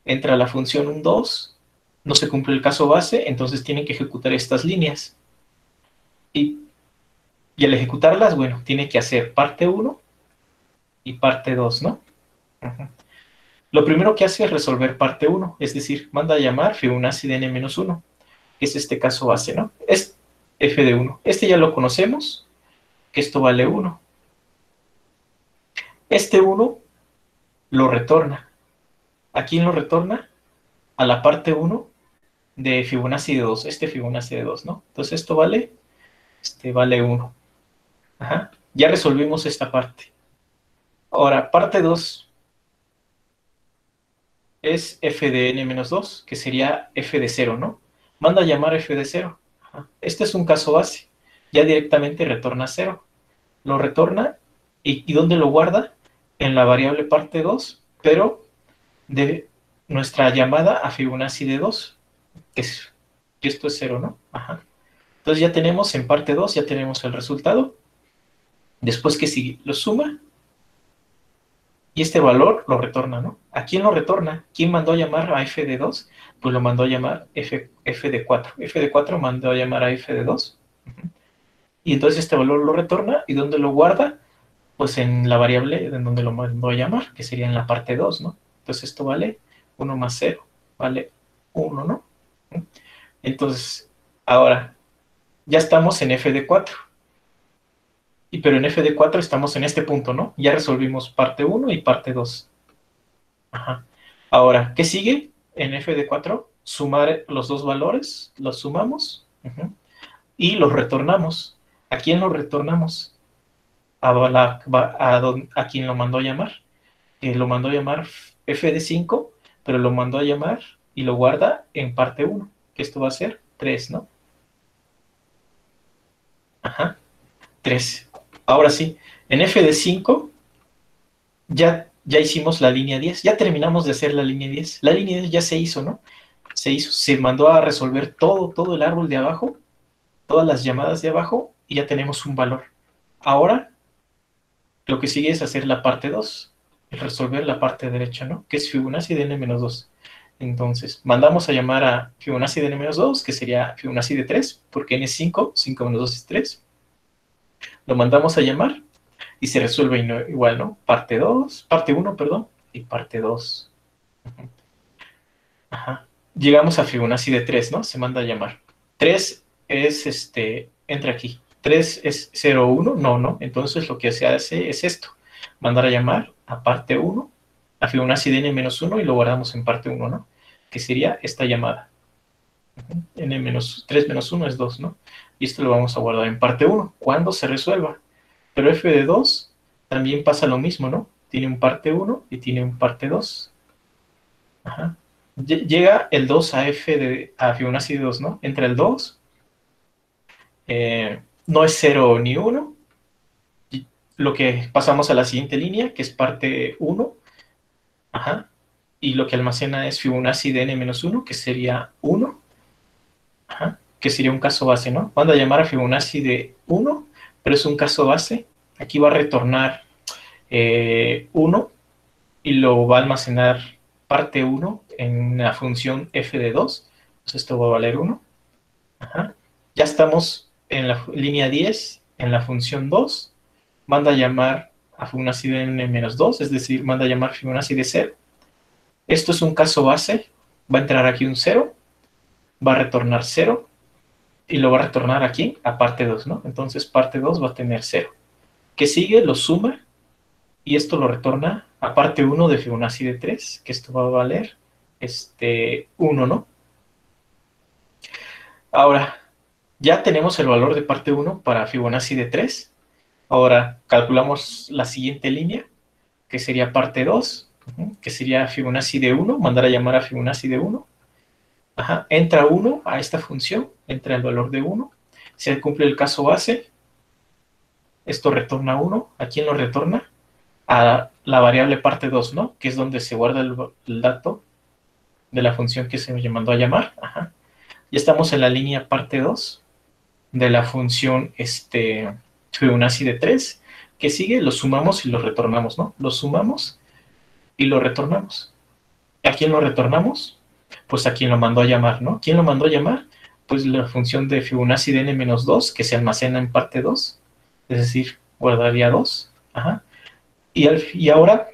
A: Entra la función un 2, no se cumple el caso base, entonces tiene que ejecutar estas líneas. Y al ejecutarlas, bueno, tiene que hacer parte 1 y parte 2, ¿no? Uh-huh. Lo primero que hace es resolver parte 1, es decir, manda a llamar Fibonacci de n-1, que es este caso base, ¿no? Es f de 1. Ya lo conocemos, que esto vale 1. Este 1 lo retorna. ¿A quién lo retorna? A la parte 1 de Fibonacci de 2, Fibonacci de 2, ¿no? Entonces esto vale 1. Ajá. Ya resolvimos esta parte. Ahora, parte 2 es f de n-2, que sería f de 0, ¿no? Manda a llamar f de 0. Ajá. Este es un caso base. Ya directamente retorna 0. Lo retorna y ¿dónde lo guarda? En la variable parte 2, pero de nuestra llamada a Fibonacci de 2, que esto es 0, ¿no? Ajá. Entonces ya tenemos en parte 2, ya tenemos el resultado. Después que sigue, lo suma y este valor lo retorna, ¿no? ¿A quién lo retorna? ¿Quién mandó a llamar a f de 2? Pues lo mandó a llamar f de 4. F de 4 mandó a llamar a f de 2. Uh-huh. Y entonces este valor lo retorna. ¿Y dónde lo guarda? Pues en la variable en donde lo mandó a llamar, que sería en la parte 2, ¿no? Entonces esto vale 1 más 0, vale 1, ¿no? Entonces, ahora, ya estamos en f de 4. Pero en f de 4 estamos en este punto, ¿no? Ya resolvimos parte 1 y parte 2. Ajá. Ahora, ¿qué sigue? En f de 4, sumar los dos valores, los sumamos y los retornamos. ¿A quién los retornamos? A quien lo mandó a llamar. Lo mandó a llamar f de 5, pero lo mandó a llamar y lo guarda en parte 1, que esto va a ser 3, ¿no? Ajá, 3. Ahora sí, en f de 5 ya ya hicimos la línea 10, ya terminamos de hacer la línea 10. La línea 10 ya se hizo, ¿no? Se hizo, se mandó a resolver todo el árbol de abajo, todas las llamadas de abajo, y ya tenemos un valor. Ahora, lo que sigue es hacer la parte 2, resolver la parte derecha, ¿no? Que es Fibonacci de n-2. Entonces, mandamos a llamar a Fibonacci de n-2, que sería Fibonacci de 3, porque n es 5, 5 menos 2 es 3. Lo mandamos a llamar y se resuelve igual, ¿no? Parte 2, parte 1, perdón, y parte 2. Ajá. Llegamos a Fibonacci de 3, ¿no? Se manda a llamar. 3 es, entra aquí. 3 es 0, 1, no. Entonces lo que se hace es esto. Mandar a llamar a parte 1, a Fibonacci de n-1 y lo guardamos en parte 1, ¿no? Que sería esta llamada. N-3 menos 1 es 2, ¿no? Y esto lo vamos a guardar en parte 1, cuando se resuelva. Pero f de 2 también pasa lo mismo, ¿no? Tiene un parte 1 y tiene un parte 2. Ajá. Llega el 2 a Fibonacci de 2, ¿no? Entra el 2, no es 0 ni 1, lo que pasamos a la siguiente línea, que es parte 1, ajá, y lo que almacena es Fibonacci de n-1, que sería 1, ajá, que sería un caso base, ¿no? Manda a llamar a Fibonacci de 1, pero es un caso base, aquí va a retornar 1 y lo va a almacenar parte 1 en la función f de 2, entonces esto va a valer 1. Ajá. Ya estamos en la línea 10, en la función 2, manda a llamar a Fibonacci de n-2, es decir, manda a llamar Fibonacci de 0. Esto es un caso base, va a entrar aquí un 0, va a retornar 0, y lo va a retornar aquí a parte 2, ¿no? Entonces parte 2 va a tener 0. ¿Qué sigue? Lo suma, y esto lo retorna a parte 1 de Fibonacci de 3, que esto va a valer 1, ¿no? Ahora, ya tenemos el valor de parte 1 para Fibonacci de 3. Ahora calculamos la siguiente línea, que sería parte 2, que sería Fibonacci de 1, mandar a llamar a Fibonacci de 1. Ajá. Entra 1 a esta función, entra el valor de 1, se cumple el caso base, esto retorna 1, ¿a quién lo retorna? A la variable parte 2, ¿no? Que es donde se guarda el dato de la función que se me mandó a llamar. Ajá. Ya estamos en la línea parte 2 de la función Fibonacci de 3, que sigue, lo sumamos y lo retornamos, ¿no? Lo sumamos y lo retornamos. ¿A quién lo retornamos? Pues a quien lo mandó a llamar, ¿no? ¿Quién lo mandó a llamar? Pues la función de Fibonacci de n-2, que se almacena en parte 2, es decir, guardaría 2. Ajá. Y ahora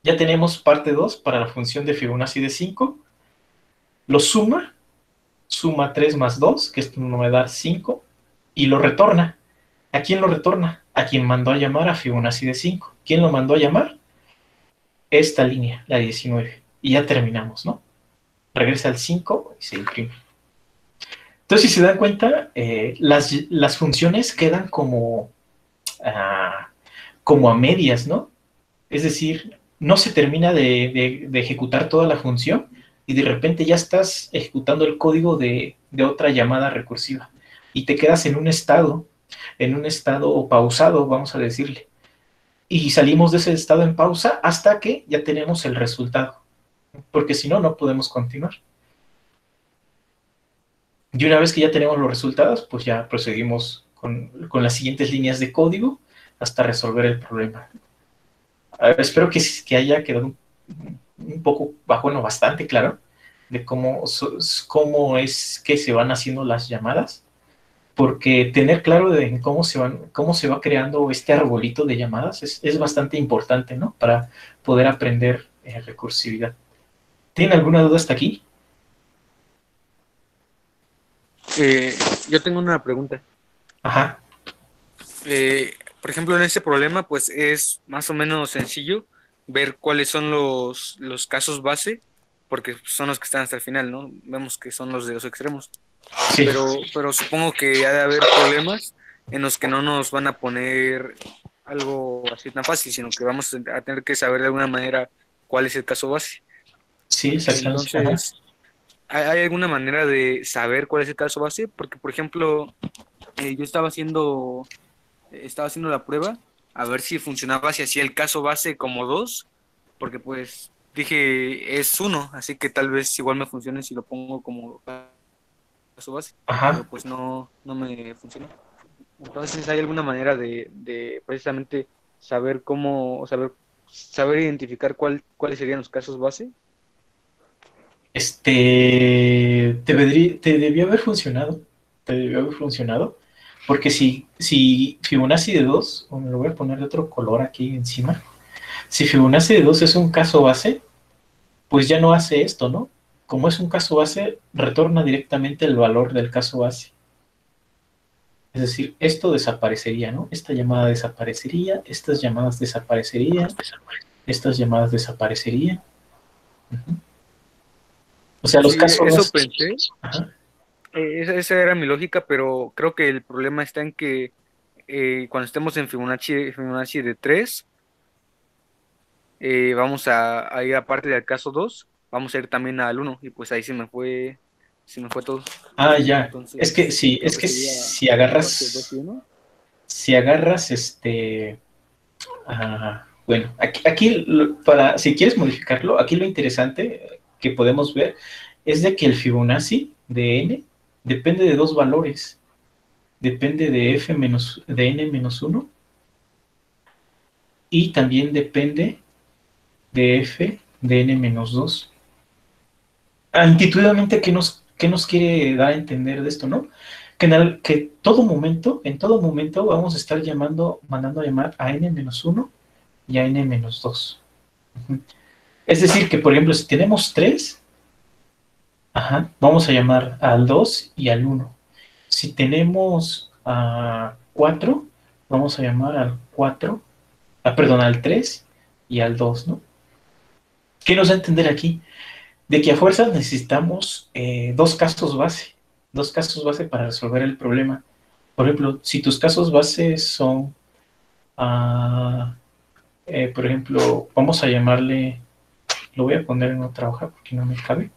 A: ya tenemos parte 2 para la función de Fibonacci de 5, lo suma 3 más 2, que esto no me da 5, y lo retorna. ¿A quién lo retorna? A quien mandó a llamar a Fibonacci de 5. ¿Quién lo mandó a llamar? Esta línea, la 19. Y ya terminamos, ¿no? Regresa al 5 y se imprime. Entonces, si se dan cuenta, las funciones quedan como a medias, ¿no? Es decir, no se termina de ejecutar toda la función y de repente ya estás ejecutando el código de otra llamada recursiva y te quedas en un estado pausado, vamos a decirle. Y salimos de ese estado en pausa hasta que ya tenemos el resultado, porque si no, no podemos continuar. Y una vez que ya tenemos los resultados, pues ya proseguimos con las siguientes líneas de código hasta resolver el problema. Espero que haya quedado un poco, bueno, bastante claro de cómo es que se van haciendo las llamadas, porque tener claro de cómo se va creando este arbolito de llamadas es bastante importante, ¿no? Para poder aprender recursividad. ¿Tienen alguna duda hasta aquí?
C: Yo tengo una pregunta.
A: Ajá.
C: Por ejemplo, en este problema, pues es más o menos sencillo ver cuáles son los casos base, porque son los que están hasta el final, ¿no? Vemos que son los de los extremos.
A: Sí.
C: Pero supongo que ha de haber problemas en los que no nos van a poner algo así tan fácil, sino que vamos a tener que saber de alguna manera cuál es el caso base.
A: Sí, exactamente.
C: Entonces, ¿hay alguna manera de saber cuál es el caso base? Porque, por ejemplo, yo estaba haciendo la prueba a ver si funcionaba, si hacía el caso base como 2, porque pues dije es 1, así que tal vez igual me funcione si lo pongo como caso base, pero
A: Ajá.
C: pues no me funcionó. Entonces, ¿hay alguna manera de precisamente saber cómo, o saber identificar cuáles serían los casos base?
A: Te debió haber funcionado. Te debió haber funcionado. Porque si Fibonacci de 2, o me lo voy a poner de otro color aquí encima. Si Fibonacci de 2 es un caso base, pues ya no hace esto, ¿no? Como es un caso base, retorna directamente el valor del caso base. Es decir, esto desaparecería, ¿no? Esta llamada desaparecería, estas llamadas desaparecerían, estas llamadas desaparecerían. Ujú. O sea, los
C: Sí,
A: casos
C: eso
A: bases.
C: pensé,
A: Ajá.
C: esa era mi lógica, pero creo que el problema está en que cuando estemos en Fibonacci de 3, vamos a ir aparte del caso 2, vamos a ir también al 1, y pues ahí se me fue todo.
A: Ah, ya. Es que
C: Entonces,
A: sí,
C: creo
A: es
C: que
A: que
C: sería
A: si
C: aparte de 2 y
A: agarras,
C: 1.
A: si agarras bueno, aquí para, si quieres modificarlo, aquí lo interesante que podemos ver es de que el Fibonacci de n depende de dos valores. Depende de de n menos uno y también depende de f de n menos 2. Intuitivamente, ¿qué nos quiere dar a entender de esto, no? Que en todo momento vamos a estar mandando a llamar a n menos uno y a n menos 2. Es decir, que por ejemplo, si tenemos 3, vamos a llamar al 2 y al uno. Si tenemos 4, vamos a llamar al 4, perdón, al 3 y al 2, ¿no? ¿Qué nos da a entender aquí? De que a fuerzas necesitamos dos casos base para resolver el problema. Por ejemplo, si tus casos base son, ah, por ejemplo, vamos a llamarle, lo voy a poner en otra hoja porque no me cabe.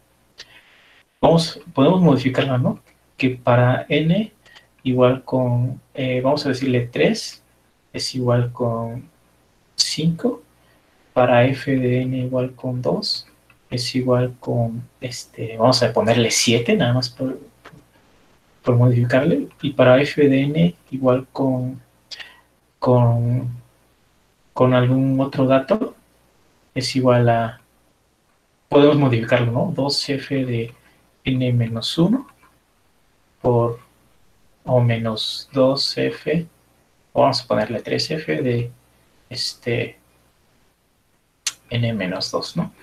A: Podemos modificarla, ¿no? Que para n igual con, vamos a decirle 3 es igual con 5. Para f de n igual con 2 es igual con, vamos a ponerle 7 nada más por modificarle. Y para f de n igual con, con algún otro dato es igual a, podemos modificarlo, ¿no? 2f de n menos 1 por, o menos 2f, o vamos a ponerle 3f de n menos 2, ¿no?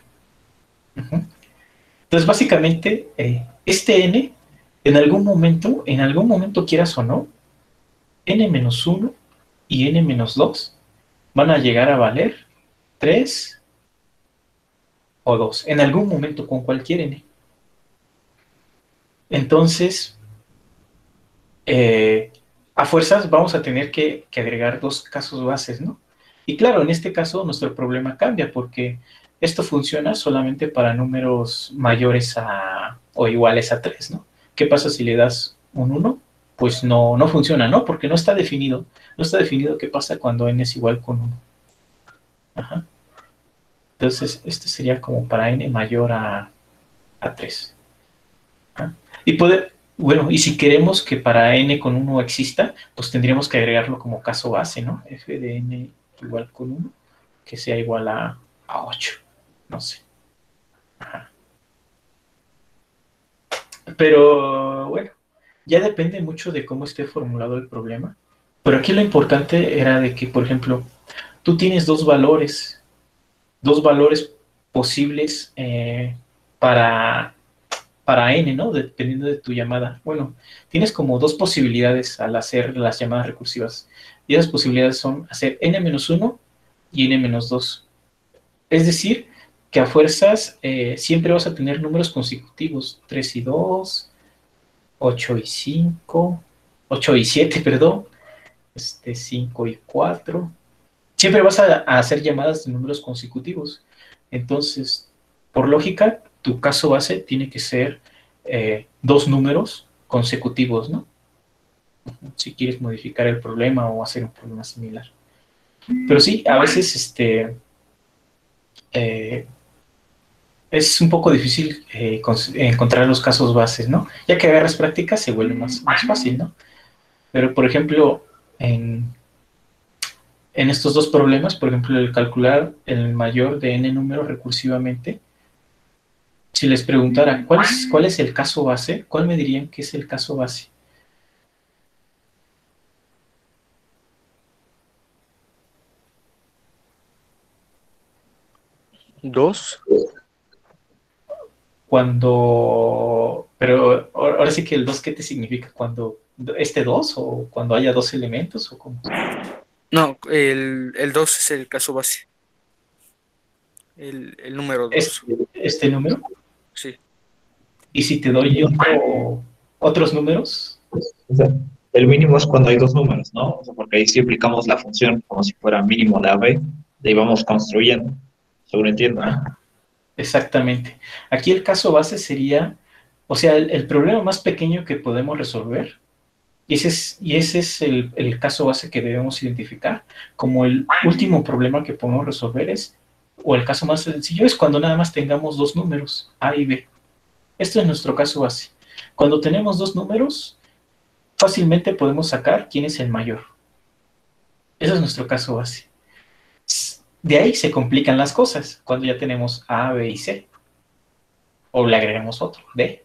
A: Entonces, básicamente, este n, en algún momento quieras o no, n menos 1 y n menos 2 van a llegar a valer 3 o 2, en algún momento con cualquier n. Entonces, a fuerzas vamos a tener que agregar dos casos bases, ¿no? Y claro, en este caso nuestro problema cambia porque esto funciona solamente para números mayores a o iguales a 3, ¿no? ¿Qué pasa si le das un 1? Pues no funciona, ¿no? Porque no está definido. No está definido qué pasa cuando n es igual con 1. Ajá. Entonces, este sería como para n mayor a 3. Ajá. Bueno, y si queremos que para n con 1 exista, pues tendríamos que agregarlo como caso base, ¿no? F de n igual con 1, que sea igual a 8. No sé. Ajá. Pero bueno, ya depende mucho de cómo esté formulado el problema. Pero aquí lo importante era de que, por ejemplo, tú tienes dos valores posibles para n, ¿no? Dependiendo de tu llamada. Bueno, tienes como dos posibilidades al hacer las llamadas recursivas. Y esas posibilidades son hacer n-1 y n-2. Es decir, que a fuerzas siempre vas a tener números consecutivos. 3 y 2, 8 y 5, 8 y 7, perdón, 5 y 4. Siempre vas a hacer llamadas de números consecutivos. Entonces, por lógica, tu caso base tiene que ser dos números consecutivos, ¿no? Si quieres modificar el problema o hacer un problema similar. Pero sí, a veces eh, es un poco difícil encontrar los casos bases, ¿no? Ya que agarras práctica se vuelve más fácil, ¿no? Pero, por ejemplo, en estos dos problemas, por ejemplo, el calcular el mayor de n números recursivamente, si les preguntara cuál es el caso base, ¿cuál me dirían que es el caso base?
C: ¿Dos?
A: Pero ahora sí que el 2, ¿qué te significa? ¿Cuando este 2 o cuando haya dos elementos o cómo?
C: No, el 2 es el caso base. El número 2.
A: Este número.
C: Sí.
A: Y si te doy otros números,
B: O sea, el mínimo es cuando hay dos números, ¿no? O sea, porque ahí sí aplicamos la función como si fuera mínimo de AB, de ahí vamos construyendo, según entiendo, ¿no?
A: exactamente. Aquí el caso base sería, o sea, el problema más pequeño que podemos resolver, y ese es el caso base que debemos identificar, como el último problema que podemos resolver o el caso más sencillo es cuando nada más tengamos dos números, A y B. Esto es nuestro caso base. Cuando tenemos dos números, fácilmente podemos sacar quién es el mayor. Ese es nuestro caso base. De ahí se complican las cosas, cuando ya tenemos A, B y C. O le agregamos otro, D.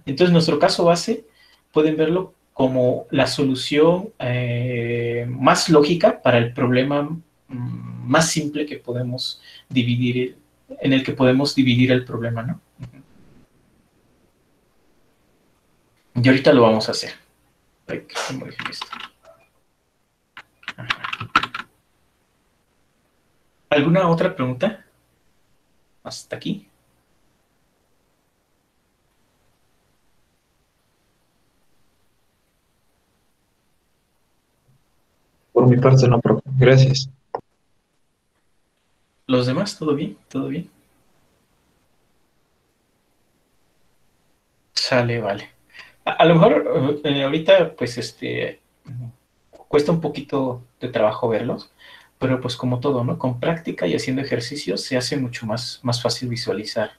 A: Entonces, nuestro caso base, pueden verlo como la solución más lógica para el problema más simple que podemos dividir, en el que podemos dividir el problema, ¿no? Y ahorita lo vamos a hacer. ¿Alguna otra pregunta? Hasta aquí.
B: Por mi parte, no, profe. Gracias.
A: ¿Los demás? ¿Todo bien? ¿Todo bien? Sale, vale. A lo mejor ahorita, pues, cuesta un poquito de trabajo verlos, pero pues como todo, ¿no? Con práctica y haciendo ejercicios se hace mucho más fácil visualizar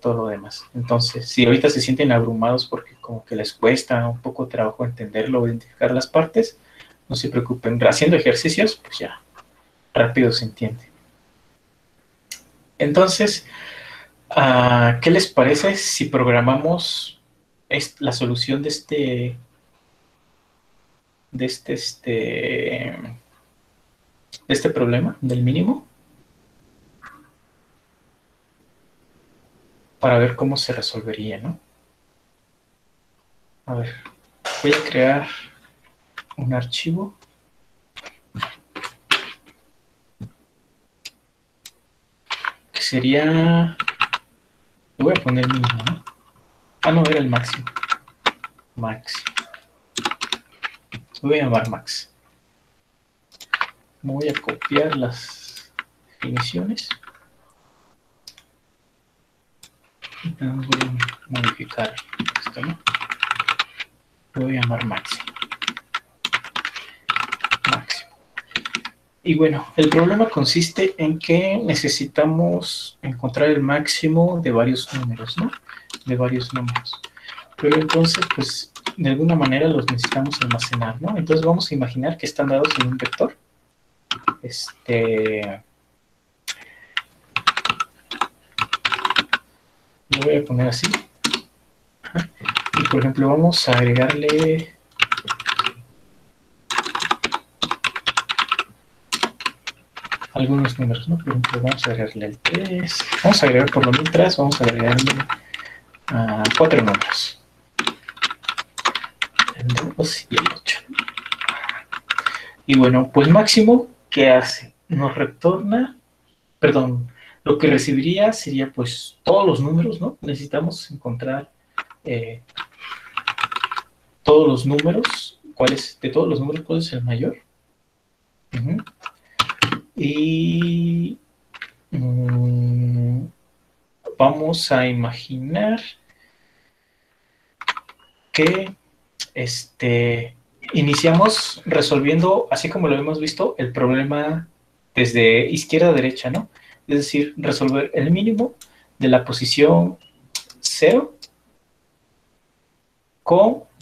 A: todo lo demás. Entonces, si ahorita se sienten abrumados porque como que les cuesta un poco de trabajo entenderlo o identificar las partes, no se preocupen. Haciendo ejercicios, pues ya, rápido se entiende. Entonces, ¿qué les parece si programamos la solución de este problema del mínimo para ver cómo se resolvería, ¿no? A ver, voy a crear un archivo. Que sería... Le voy a poner mínimo, ¿no? Ah, no, era el máximo. Máximo. Lo voy a llamar max. Voy a copiar las definiciones. Y voy a modificar esto, ¿no? Lo voy a llamar máximo. Máximo. Y bueno, el problema consiste en que necesitamos encontrar el máximo de varios números, ¿no? De varios números. Pero entonces, pues, de alguna manera los necesitamos almacenar, ¿no? Entonces vamos a imaginar que están dados en un vector. Lo voy a poner así. Y por ejemplo, vamos a agregarle algunos números, ¿no? Por ejemplo, vamos a agregarle el 3. Vamos a agregar por lo mientras, vamos a agregarle 4 números. El 2 y el 8. Y bueno, pues máximo, ¿qué hace? Nos retorna, perdón, lo que recibiría sería pues todos los números, ¿no? Necesitamos encontrar todos los números, de todos los números, ¿cuál es el mayor? Y vamos a imaginar que iniciamos resolviendo, así como lo hemos visto, el problema desde izquierda a derecha, ¿no? Es decir, resolver el mínimo de la posición 0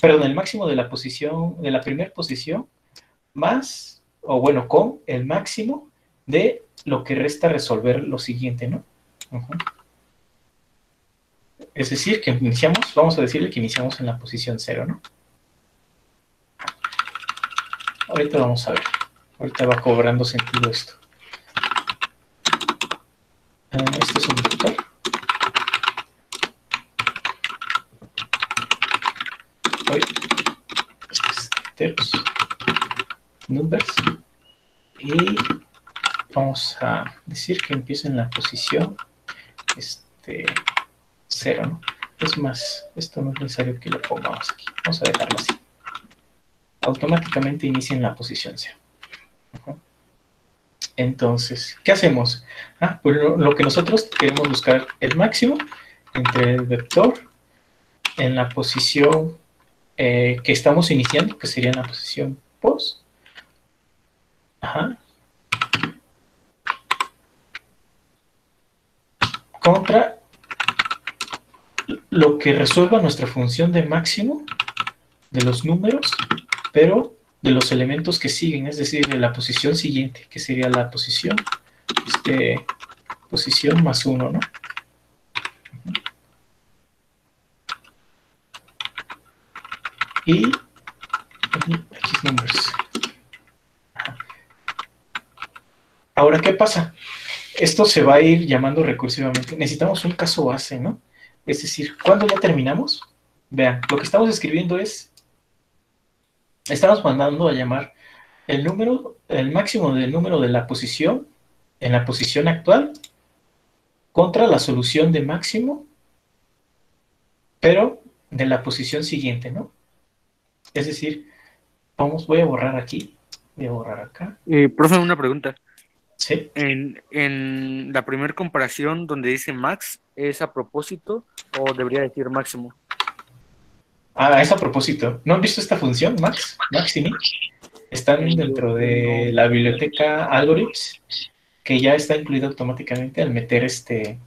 A: perdón, el máximo de la posición, de la primera posición, más, o bueno, con el máximo de lo que resta resolver lo siguiente, ¿no? Es decir, que iniciamos, vamos a decirle que iniciamos en la posición 0, ¿no? Ahorita vamos a ver. Ahorita va cobrando sentido esto. Este es un vector. Teros, numbers. Y vamos a decir que empieza en la posición 0, ¿no? Es más, esto no es necesario que lo pongamos aquí. Vamos a dejarlo así. Automáticamente inicia en la posición 0. Entonces, ¿qué hacemos? Pues lo que nosotros queremos buscar el máximo entre el vector en la posición que estamos iniciando, que sería en la posición pos. Contra lo que resuelva nuestra función de máximo de los números, pero de los elementos que siguen, es decir, de la posición siguiente, que sería la posición, posición más 1, ¿no? Y X numbers. Ahora, ¿qué pasa? Esto se va a ir llamando recursivamente. Necesitamos un caso base, ¿no? Es decir, cuando ya terminamos, vean, lo que estamos escribiendo es, estamos mandando a llamar el número, el máximo del número de la posición, en la posición actual, contra la solución de máximo, pero de la posición siguiente, ¿no? Es decir, voy a borrar aquí, voy a borrar acá.
C: Profe, una pregunta.
A: Sí.
C: En la primera comparación donde dice max, ¿es a propósito o debería decir máximo?
A: Es a propósito. ¿No han visto esta función, max? Max y min. Están dentro de la biblioteca Algorithms, que ya está incluida automáticamente al meter esta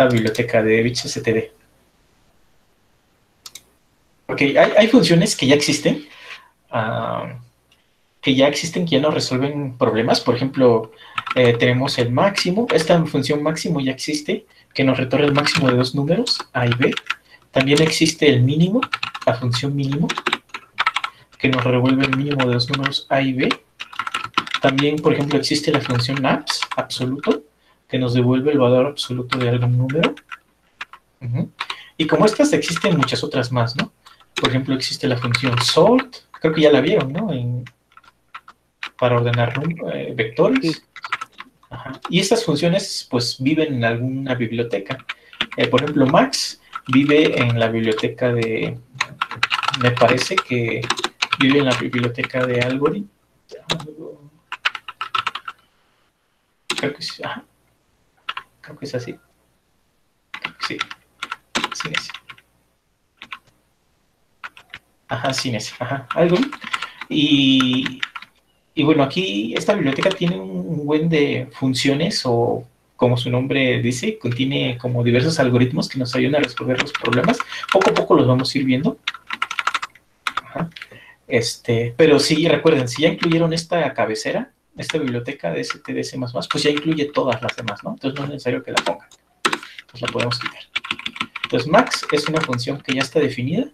A: biblioteca de BitStd. Porque hay funciones que ya existen, que ya nos resuelven problemas. Por ejemplo, tenemos el máximo. Esta función máximo ya existe, que nos retorna el máximo de dos números, A y B. También existe el mínimo, la función mínimo, que nos revuelve el mínimo de dos números A y B. También, por ejemplo, existe la función abs, absoluto, que nos devuelve el valor absoluto de algún número. Y como estas, existen muchas otras más, ¿no? Por ejemplo, existe la función sort, creo que ya la vieron, ¿no? Para ordenar vectores. Y estas funciones, pues, viven en alguna biblioteca. Por ejemplo, max vive en la biblioteca de... Me parece que vive en la biblioteca de Algorithm. Creo que sí. Creo que es así. Sí. Sin ese. Sin ese. Algorithm. Y bueno, aquí esta biblioteca tiene un buen de funciones, o como su nombre dice, contiene como diversos algoritmos que nos ayudan a resolver los problemas. Poco a poco los vamos a ir viendo. Pero sí, recuerden, si ya incluyeron esta cabecera, esta biblioteca de STDS++, pues ya incluye todas las demás, ¿no? Entonces no es necesario que la pongan. Pues la podemos quitar. Entonces max es una función que ya está definida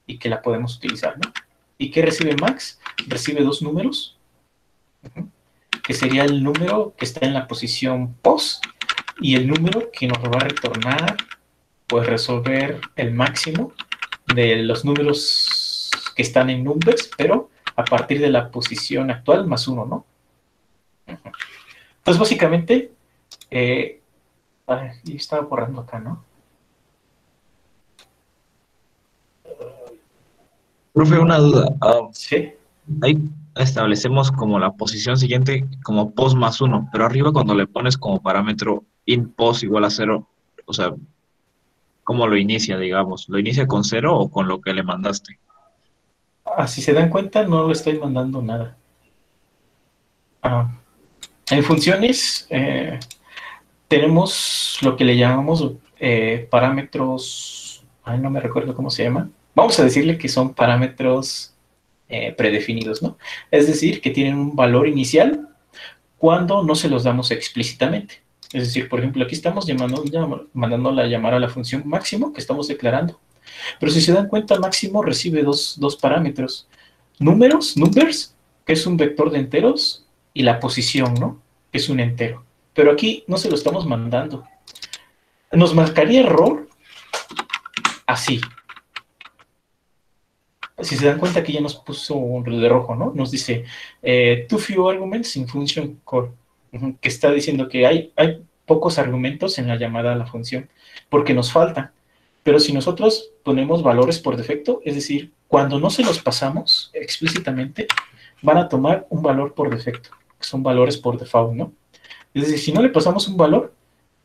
A: y que la podemos utilizar, ¿no? ¿Y qué recibe max? Recibe dos números, que sería el número que está en la posición pos y el número que nos va a retornar, pues, resolver el máximo de los números que están en numbers, pero a partir de la posición actual más 1, ¿no? Entonces, básicamente, yo estaba borrando acá, ¿no?
B: Profe, una duda.
A: Sí.
B: Ahí establecemos como la posición siguiente como pos más 1, pero arriba cuando le pones como parámetro in pos igual a 0, o sea, ¿cómo lo inicia, digamos? ¿Lo inicia con 0 o con lo que le mandaste?
A: Si se dan cuenta, no le estoy mandando nada. En funciones tenemos lo que le llamamos parámetros, no me recuerdo cómo se llama. Vamos a decirle que son parámetros predefinidos, ¿no? Es decir, que tienen un valor inicial cuando no se los damos explícitamente. Es decir, por ejemplo, aquí estamos mandándola a llamar a la función máximo que estamos declarando. Pero si se dan cuenta, máximo recibe dos parámetros. Numbers, que es un vector de enteros, y la posición, ¿no? Que es un entero. Pero aquí no se lo estamos mandando. Nos marcaría error así. Si se dan cuenta, aquí ya nos puso un de rojo, ¿no? Nos dice, too few arguments in function call, que está diciendo que hay pocos argumentos en la llamada a la función, porque nos faltan. Pero si nosotros ponemos valores por defecto, es decir, cuando no se los pasamos explícitamente, van a tomar un valor por defecto, que son valores por default, ¿no? Es decir, si no le pasamos un valor,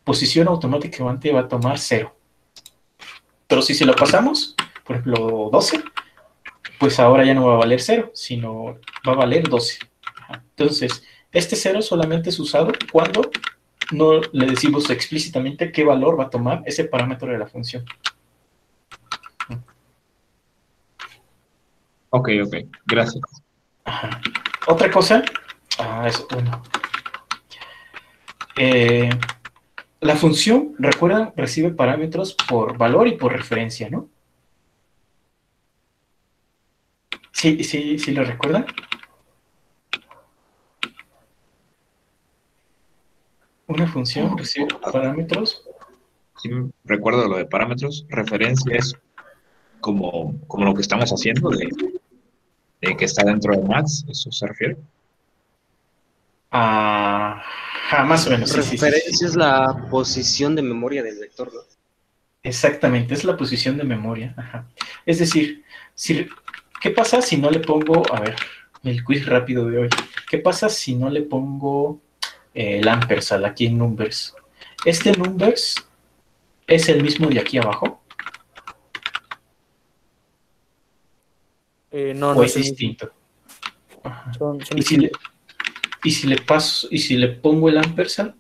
A: posición automáticamente va a tomar 0. Pero si se lo pasamos, por ejemplo, 12, pues ahora ya no va a valer 0, sino va a valer 12. Entonces, este 0 solamente es usado cuando no le decimos explícitamente qué valor va a tomar ese parámetro de la función.
B: Ok, gracias.
A: Ajá. Otra cosa, la función, recuerdan, recibe parámetros por valor y por referencia, ¿no? ¿Sí lo recuerdan? Una función recibe parámetros.
B: Sí, recuerdo lo de parámetros. Referencia es como lo que estamos haciendo de que está dentro de max, ¿eso se refiere?
A: Más o menos.
E: Referencia es la posición de memoria del vector, ¿no?
A: Exactamente, es la posición de memoria. Ajá. Es decir, ¿qué pasa si no le pongo, el quiz rápido de hoy? ¿Qué pasa si no le pongo el ampersand aquí en numbers? Este numbers es el mismo de aquí abajo.
C: No
A: es distinto.
C: Son
A: y si le pongo el ampersand,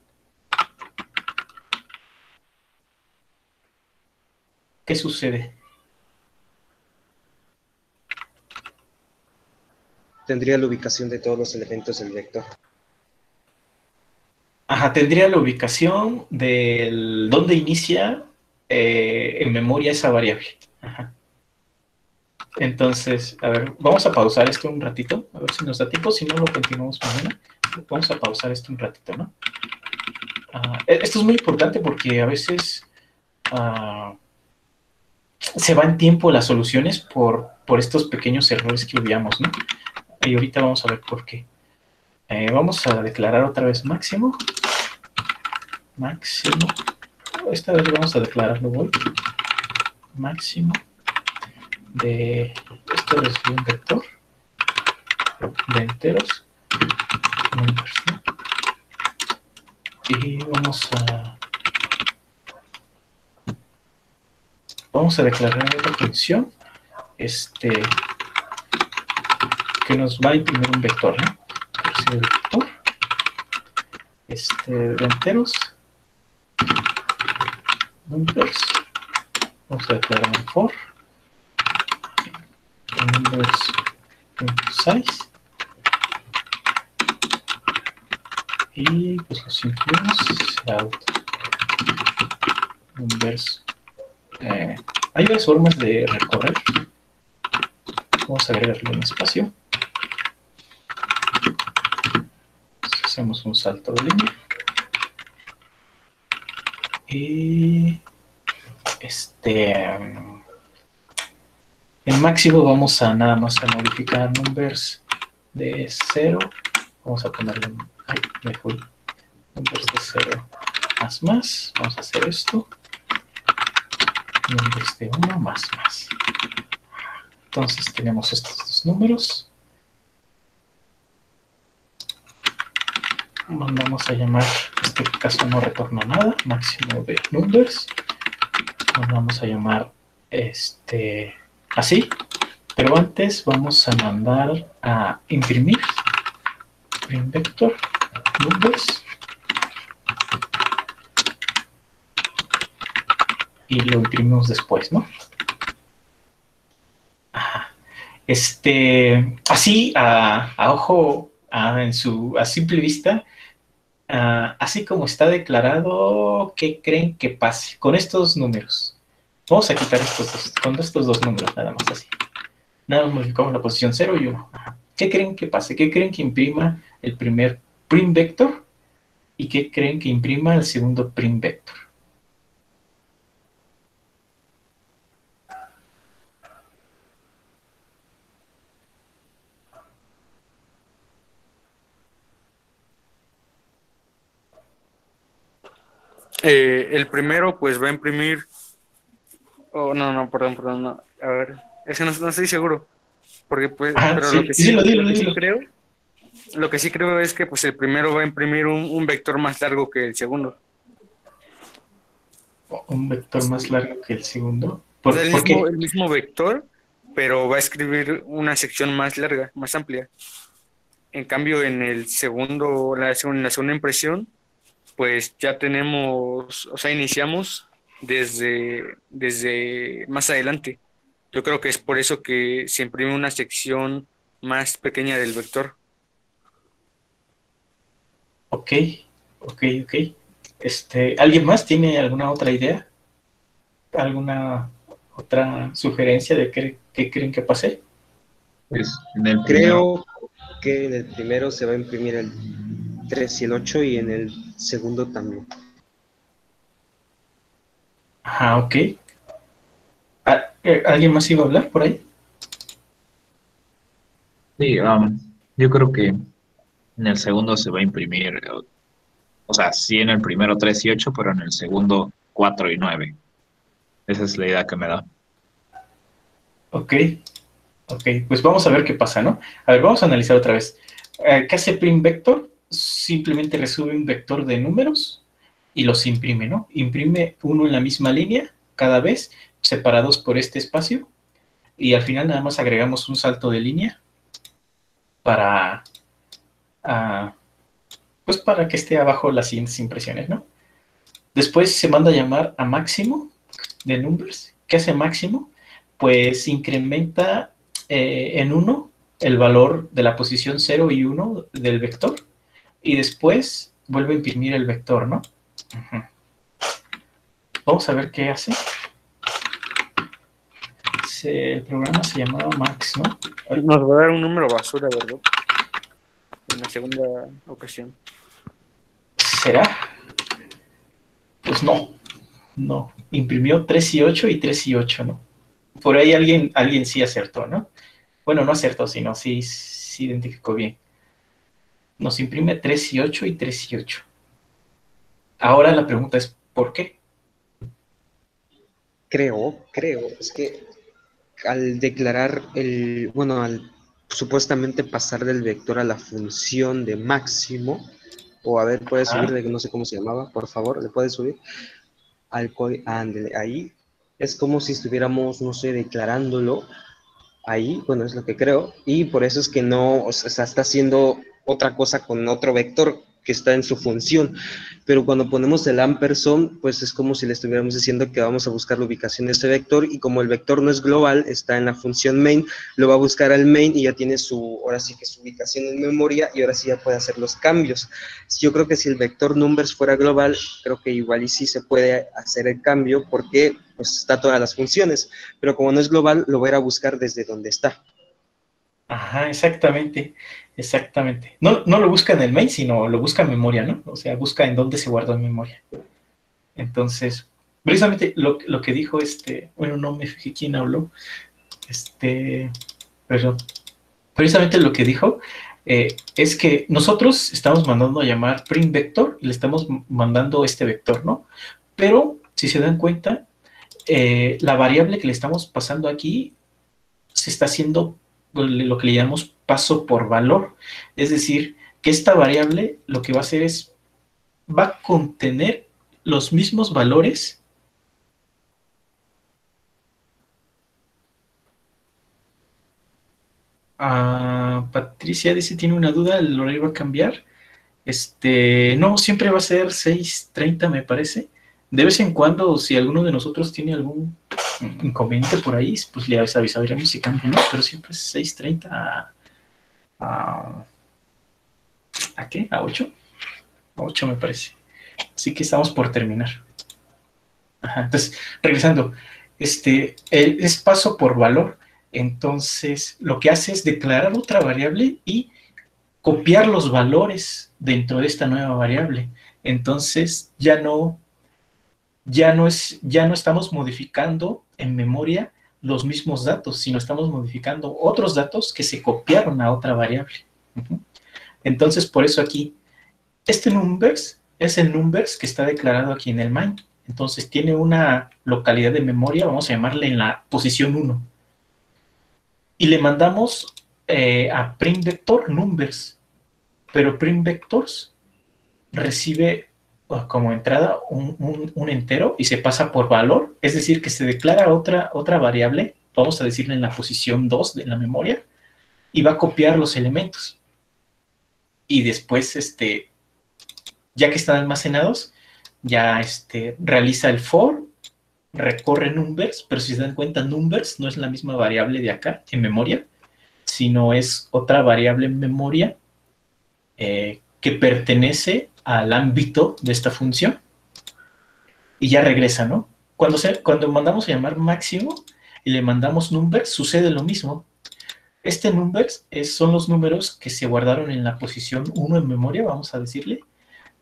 A: ¿qué sucede?
E: Tendría la ubicación de todos los elementos del vector.
A: Tendría la ubicación del dónde inicia en memoria esa variable. Entonces, vamos a pausar esto un ratito, a ver si nos da tiempo, si no lo continuamos mañana. Vamos a pausar esto un ratito, ¿no? Esto es muy importante porque a veces se va en tiempo las soluciones por estos pequeños errores que obviamos, ¿no? Y ahorita vamos a ver por qué. Vamos a declarar otra vez máximo. Esta vez vamos a declararlo void. Máximo de esto es un vector de enteros. Y vamos a declarar otra función que nos va a imprimir un vector, ¿no? El vector de enteros numbers. Vamos a declarar un for numbers.size y pues los incluimos out numbers. Hay varias formas de recorrer. Vamos a agregarle un espacio. Hacemos un salto de línea y en máximo vamos a nada más a modificar numbers de 0. Vamos a ponerle numbers de 0 más. Vamos a hacer esto. Numbers de 1 más. Entonces tenemos estos dos números. Mandamos a llamar, en este caso no retorna nada, máximo de numbers. Mandamos a llamar así, Pero antes vamos a mandar a imprimir print vector numbers y lo imprimimos después, ¿no? Ajá. Así a ojo, a simple vista, así como está declarado, ¿qué creen que pase con estos números? Vamos a quitar con estos dos números, nada más así. Nada más modificamos la posición 0 y 1. ¿Qué creen que pase? ¿Qué creen que imprima el primer print vector? ¿Y qué creen que imprima el segundo print vector?
C: El primero pues va a imprimir... Oh, no, perdón, no. A ver, es que no estoy seguro. Porque pues, pero
A: sí, dilo.
C: Lo que sí creo es que pues el primero va a imprimir un vector más largo que el segundo.
A: Un vector más largo que el segundo.
C: O sea,
A: ¿Por qué?
C: el mismo vector, pero va a escribir una sección más larga, más amplia. En cambio, en el segundo, en la segunda impresión, pues ya tenemos, o sea, iniciamos desde más adelante. Yo creo que es por eso que se imprime una sección más pequeña del vector.
A: Ok. ¿Alguien más tiene alguna otra idea? ¿Alguna otra sugerencia de qué creen que pase?
B: Pues en el primero,
E: Creo que en el primero se va a imprimir el 3 y el 8 y en el segundo también.
A: Ajá, ok. ¿Alguien más iba a hablar por ahí?
B: sí, yo creo que en el segundo se va a imprimir, o sea, sí en el primero 3 y 8, pero en el segundo 4 y 9. Esa es la idea que me da.
A: Ok, pues vamos a ver qué pasa, ¿no? A ver, vamos a analizar otra vez. ¿Qué hace print vector? Simplemente recibe un vector de números y los imprime, ¿no? Imprime uno en la misma línea cada vez, separados por este espacio, y al final nada más agregamos un salto de línea para, pues para que esté abajo las siguientes impresiones, ¿no? Después se manda a llamar a máximo de numbers. ¿Qué hace máximo? Pues incrementa en 1 el valor de la posición 0 y 1 del vector y después vuelve a imprimir el vector, ¿no? Uh-huh. Vamos a ver qué hace. El programa se llamaba Max, ¿no?
C: Nos va a dar un número basura, ¿verdad? En la segunda ocasión.
A: ¿Será? Pues no. Imprimió 3 y 8 y 3 y 8, ¿no? Por ahí alguien sí acertó, ¿no? Bueno, no acertó, sino sí identificó bien. Nos imprime 3 y 8 y 3 y 8. Ahora la pregunta es, ¿por qué?
E: Creo, es que al declarar al supuestamente pasar del vector a la función de máximo, o a ver, puede subirle, no sé cómo se llamaba, por favor, le puede subir ahí, es como si estuviéramos, no sé, declarándolo ahí, bueno, es lo que creo, y por eso es que no, o sea, está haciendo otra cosa con otro vector que está en su función, pero cuando ponemos el ampersand, pues es como si le estuviéramos diciendo que vamos a buscar la ubicación de ese vector, y como el vector no es global, está en la función main, lo va a buscar al main y ya tiene ahora sí que su ubicación en memoria, y ahora sí ya puede hacer los cambios. Yo creo que si el vector numbers fuera global, creo que igual y sí se puede hacer el cambio, porque pues está todas las funciones, pero como no es global, lo voy a ir a buscar desde donde está.
A: Ajá, exactamente. No lo busca en el main, sino lo busca en memoria, ¿no? O sea, busca en dónde se guardó en memoria. Entonces, precisamente lo que dijo bueno, no me fijé quién habló, pero precisamente lo que dijo es que nosotros estamos mandando a llamar print vector y le estamos mandando este vector, ¿no? Pero, si se dan cuenta, la variable que le estamos pasando aquí se está haciendo lo que le llamamos paso por valor. Es decir, que esta variable lo que va a hacer es, va a contener los mismos valores . Patricia dice, tiene una duda, ¿el horario va a cambiar? No, siempre va a ser 6:30, me parece. De vez en cuando, si alguno de nosotros tiene algún inconveniente por ahí, pues le avisaremos si cambia, ¿no? Pero siempre es 6:30 a, ¿a qué? ¿A 8? A 8 me parece. Así que estamos por terminar. Ajá, entonces, regresando, es paso por valor. Entonces, lo que hace es declarar otra variable y copiar los valores dentro de esta nueva variable. Entonces, ya no estamos modificando en memoria los mismos datos, sino estamos modificando otros datos que se copiaron a otra variable. Entonces, por eso aquí, este numbers es el numbers que está declarado aquí en el main. Entonces, tiene una localidad de memoria, vamos a llamarle en la posición 1. Y le mandamos a print vector numbers, pero print vectors recibe como entrada un entero y se pasa por valor, es decir, que se declara otra variable, vamos a decirle en la posición 2 de la memoria, y va a copiar los elementos. Y después, ya que están almacenados, ya realiza el for, recorre numbers, pero si se dan cuenta, numbers no es la misma variable de acá en memoria, sino es otra variable en memoria que pertenece al ámbito de esta función y ya regresa, ¿no? Cuando mandamos a llamar máximo y le mandamos numbers, sucede lo mismo. Numbers son los números que se guardaron en la posición 1 en memoria, vamos a decirle,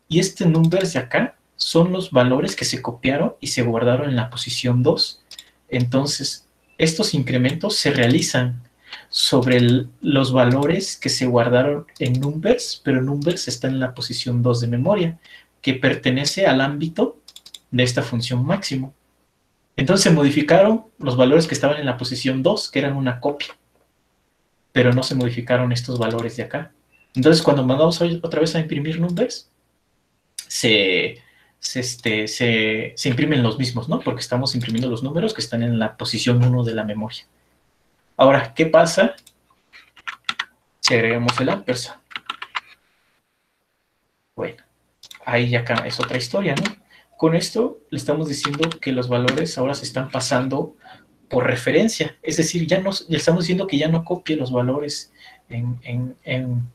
A: y numbers de acá son los valores que se copiaron y se guardaron en la posición 2. Entonces, estos incrementos se realizan sobre los valores que se guardaron en numbers, pero numbers está en la posición 2 de memoria, que pertenece al ámbito de esta función máximo. Entonces se modificaron los valores que estaban en la posición 2, que eran una copia, pero no se modificaron estos valores de acá. Entonces cuando mandamos otra vez a imprimir numbers, se imprimen los mismos, ¿no? Porque estamos imprimiendo los números que están en la posición 1 de la memoria. Ahora, ¿qué pasa si agregamos el ampersand? Bueno, ahí ya es otra historia, ¿no? Con esto le estamos diciendo que los valores ahora se están pasando por referencia. Es decir, le estamos diciendo que ya no copie los valores en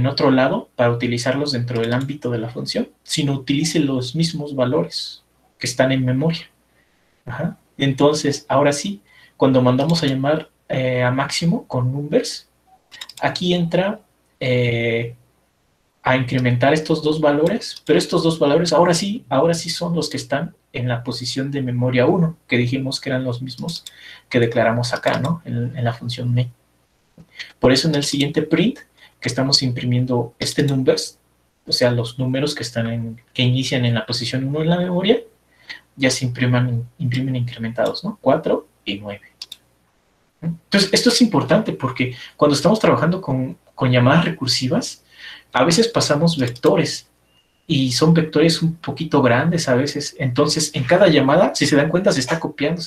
A: otro lado para utilizarlos dentro del ámbito de la función, sino utilice los mismos valores que están en memoria. Ajá. Entonces, ahora sí, cuando mandamos a llamar a máximo con numbers, aquí entra a incrementar estos dos valores, pero estos dos valores ahora sí son los que están en la posición de memoria 1, que dijimos que eran los mismos que declaramos acá, ¿no? En la función main. Por eso en el siguiente print, que estamos imprimiendo numbers, o sea, los números que inician en la posición 1 en la memoria, ya se imprimen incrementados, ¿no? 4 y 9. Entonces, esto es importante porque cuando estamos trabajando con llamadas recursivas, a veces pasamos vectores y son vectores un poquito grandes a veces. Entonces, en cada llamada, si se dan cuenta, se está copiando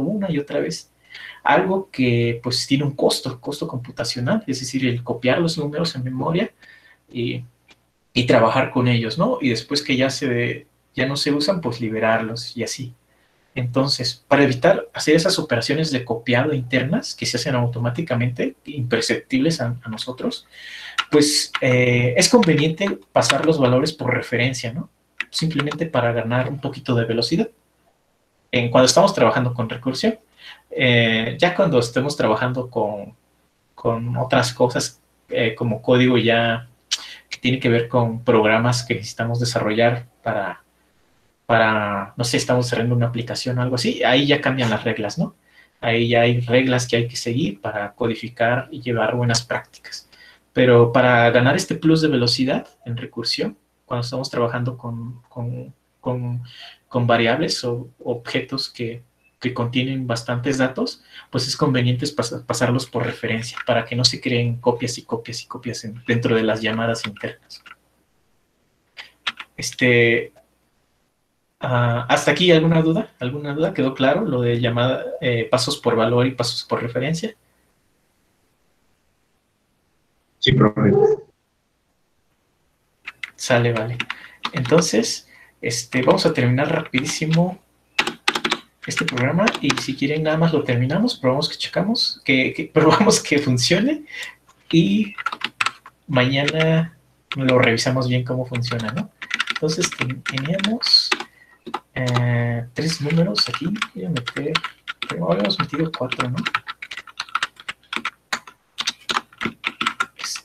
A: una y otra vez. Algo que pues tiene un costo computacional, es decir, el copiar los números en memoria y trabajar con ellos, ¿no? Y después que ya no se usan, pues liberarlos y así. Entonces, para evitar hacer esas operaciones de copiado internas que se hacen automáticamente, imperceptibles a nosotros, pues es conveniente pasar los valores por referencia, ¿no? Simplemente para ganar un poquito de velocidad. Cuando estamos trabajando con recursión, ya cuando estemos trabajando con otras cosas como código ya que tiene que ver con programas que necesitamos desarrollar para, no sé, estamos desarrollando una aplicación o algo así, ahí ya cambian las reglas, ¿no? Ahí ya hay reglas que hay que seguir para codificar y llevar buenas prácticas. Pero para ganar este plus de velocidad en recursión, cuando estamos trabajando con variables o objetos que contienen bastantes datos, pues es conveniente pasarlos por referencia para que no se creen copias y copias y copias dentro de las llamadas internas. ¿Hasta aquí alguna duda? ¿Alguna duda? ¿Quedó claro lo de llamada, pasos por valor y pasos por referencia?
B: Sí, profe.
A: Sale, vale. Entonces, vamos a terminar rapidísimo este programa y si quieren nada más lo terminamos, probamos que checamos, probamos que funcione y mañana lo revisamos bien cómo funciona, ¿no? Entonces teníamos 3 números aquí, voy a meter, pero habíamos metido 4, ¿no?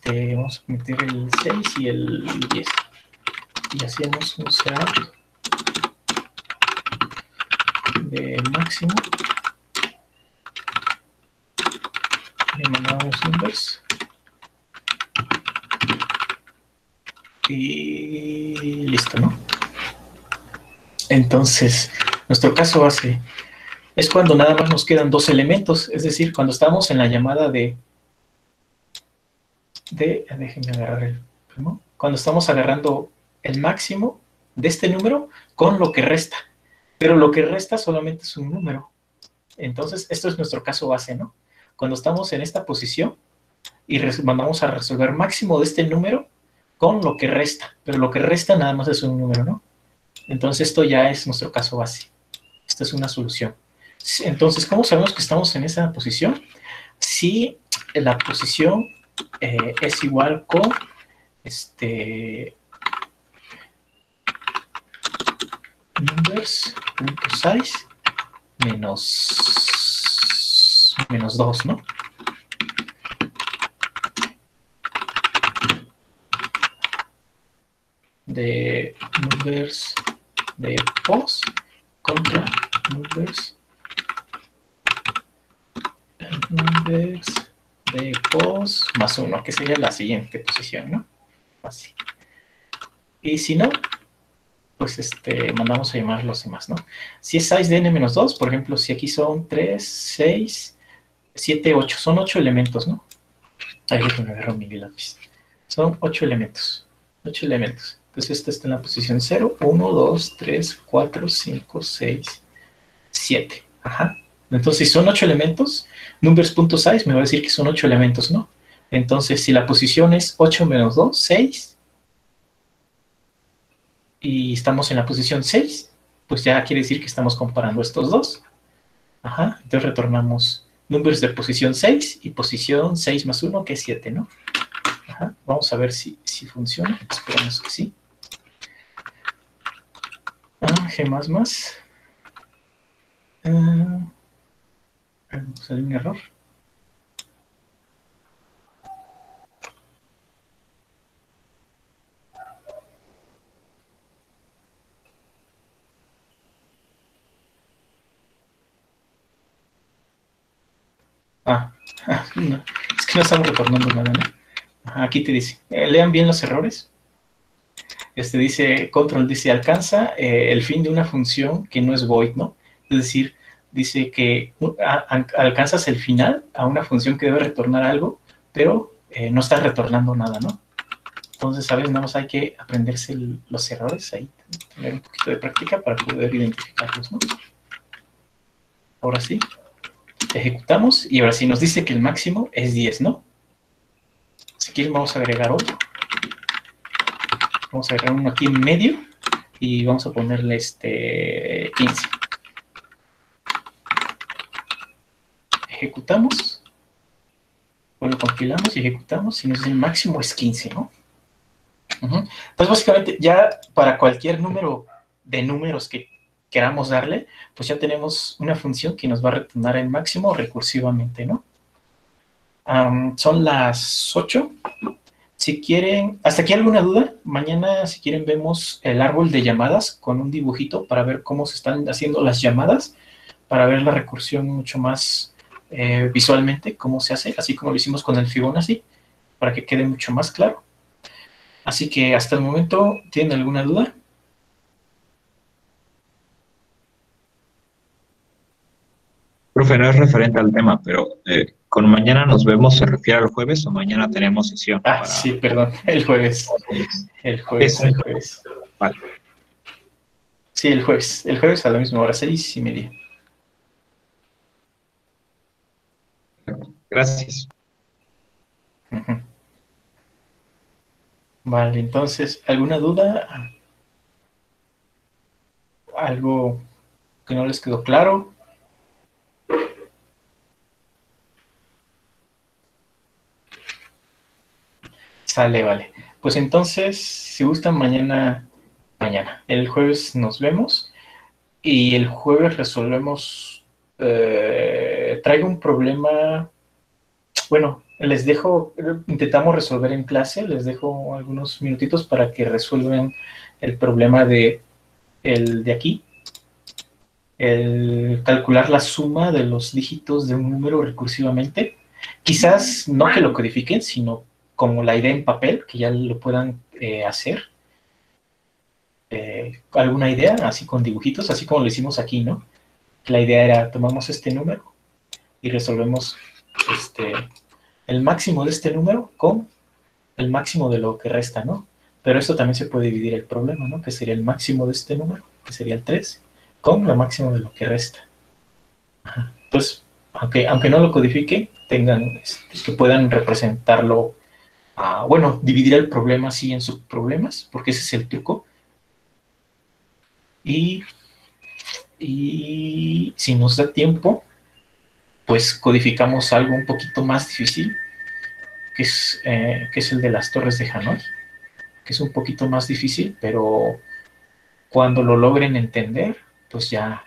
A: Vamos a meter el 6 y el 10 y hacemos un setup de máximo, le mandamos numbers y listo, ¿no? Entonces, nuestro caso base es cuando nada más nos quedan 2 elementos, es decir, cuando estamos en la llamada déjenme agarrar el primo, cuando estamos agarrando el máximo de este número con lo que resta, pero lo que resta solamente es un número. Entonces, esto es nuestro caso base, ¿no? Cuando estamos en esta posición y mandamos a resolver máximo de este número con lo que resta, pero lo que resta nada más es un número, ¿no? Entonces, esto ya es nuestro caso base. Esta es una solución. Entonces, ¿cómo sabemos que estamos en esa posición? Si la posición es igual con numbers.size menos 2, ¿no? De numbers de pos contra numbers de pos más 1, que sería la siguiente posición, ¿no? Así. Y si no, pues mandamos a llamar los demás, ¿no? Si es size de n-2, por ejemplo, si aquí son 3, 6, 7, 8, son 8 elementos, ¿no? Ahí déjenme agarrar mi lápiz. Son 8 elementos. 8 elementos. Entonces esta está en la posición 0, 1, 2, 3, 4, 5, 6, 7. Ajá. Entonces, si son 8 elementos, numbers.size me va a decir que son 8 elementos, ¿no? Entonces, si la posición es 8 menos 2, 6, y estamos en la posición 6, pues ya quiere decir que estamos comparando estos dos. Ajá. Entonces retornamos numbers de posición 6 y posición 6 más 1, que es 7, ¿no? Ajá. Vamos a ver si funciona. Esperamos que sí. G++. Salió un error. No, es que no estamos retornando nada, ¿no? Aquí te dice, lean bien los errores. Dice, control dice, alcanza el fin de una función que no es void, ¿no? Es decir, dice que alcanzas el final a una función que debe retornar algo, pero no estás retornando nada, ¿no? Entonces, ¿sabes? Nada más hay que aprenderse los errores ahí, tener un poquito de práctica para poder identificarlos, ¿no? Ahora sí, ejecutamos y ahora sí nos dice que el máximo es 10, ¿no? Si quieren vamos a agregar otro. Vamos a agregar uno aquí en medio y vamos a ponerle 15. Ejecutamos. Bueno, compilamos y ejecutamos y nos dice el máximo es 15, ¿no? Entonces, básicamente, ya para cualquier número de números que queramos darle, pues ya tenemos una función que nos va a retornar el máximo recursivamente, ¿no? Son las 8. Si quieren, ¿hasta aquí alguna duda? Mañana, si quieren, vemos el árbol de llamadas con un dibujito para ver cómo se están haciendo las llamadas, para ver la recursión mucho más visualmente, cómo se hace, así como lo hicimos con el Fibonacci, para que quede mucho más claro. Así que hasta el momento, ¿tienen alguna duda?
B: Profe, no es referente al tema, pero con mañana nos vemos, ¿se refiere al jueves o mañana tenemos sesión?
A: Sí, perdón, el jueves. El jueves.
B: Vale.
A: Sí, el jueves a la misma hora, 6:30.
B: Gracias.
A: Ujú. Vale, entonces, ¿alguna duda? ¿Algo que no les quedó claro? Sale, vale. Pues entonces, si gustan, mañana. El jueves nos vemos y el jueves resolvemos. Traigo un problema. Bueno, les dejo, intentamos resolver en clase, les dejo algunos minutitos para que resuelvan el problema el de aquí, el calcular la suma de los dígitos de un número recursivamente. Quizás no que lo codifiquen, sino como la idea en papel, que ya lo puedan hacer. ¿Alguna idea? Así con dibujitos, así como lo hicimos aquí, ¿no? La idea era, tomamos este número y resolvemos este, el máximo de este número con el máximo de lo que resta, ¿no? Pero esto también se puede dividir el problema, ¿no? Que sería el máximo de este número, que sería el 3, con lo máximo de lo que resta. Ajá. Entonces, aunque no lo codifique, que puedan representarlo, bueno, dividir el problema así en subproblemas, porque ese es el truco. Y si nos da tiempo, pues codificamos algo un poquito más difícil, que es el de las torres de Hanoi, que es un poquito más difícil, pero cuando lo logren entender, pues ya,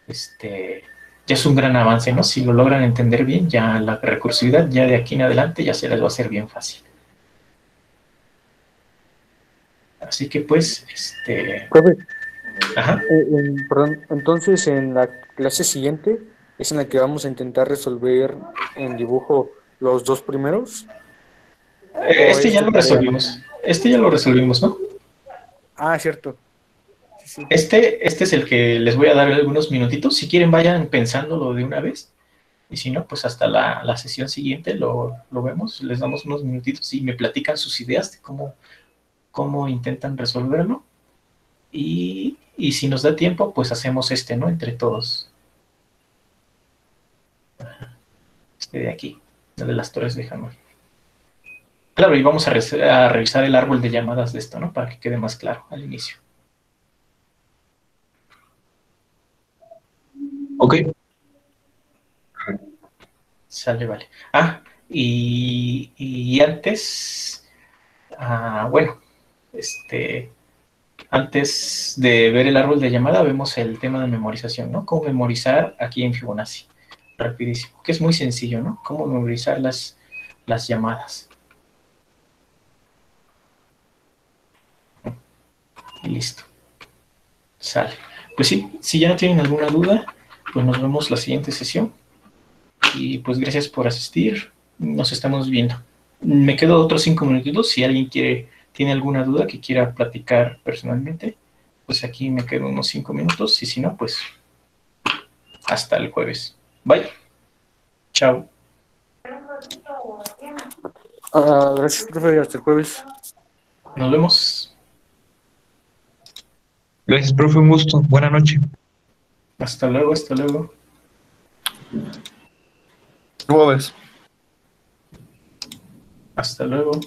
A: ya es un gran avance, ¿no? Si lo logran entender bien, ya la recursividad, ya de aquí en adelante, ya se les va a hacer bien fácil. Así que pues,
C: Profe,
A: ajá.
C: perdón, entonces en la clase siguiente es en la que vamos a intentar resolver en dibujo los dos primeros. ¿O
A: Este
C: es
A: ya
C: tu
A: lo
C: tarea?
A: resolvimos. Este ya lo resolvimos, ¿no?
C: Ah, cierto. Sí, sí.
A: Este es el que les voy a dar algunos minutitos. Si quieren, vayan pensándolo de una vez. Y si no, pues hasta la sesión siguiente lo vemos. Les damos unos minutitos y me platican sus ideas de cómo intentan resolverlo. Y si nos da tiempo, pues hacemos ¿no? Entre todos. Este de aquí, el de las torres de Hanoi. Claro, y vamos a revisar el árbol de llamadas de esto, ¿no? Para que quede más claro al inicio.
B: Ok.
A: Sale, vale. Y antes, bueno, antes de ver el árbol de llamada, vemos el tema de memorización, ¿no? Cómo memorizar aquí en Fibonacci. Rapidísimo, que es muy sencillo, ¿no? Cómo memorizar las llamadas. Y listo. Sale. Pues sí, si ya no tienen alguna duda, pues nos vemos la siguiente sesión. Y pues gracias por asistir. Nos estamos viendo. Me quedo otros 5 minutitos. Si alguien tiene alguna duda que quiera platicar personalmente, pues aquí me quedo unos 5 minutos. Y si no, pues hasta el jueves. Bye. Chao.
C: Gracias, profe. Hasta el jueves.
A: Nos vemos.
B: Gracias, profe, un gusto. Buena noche.
A: Hasta luego, hasta luego.
F: Jueves.
A: Hasta luego.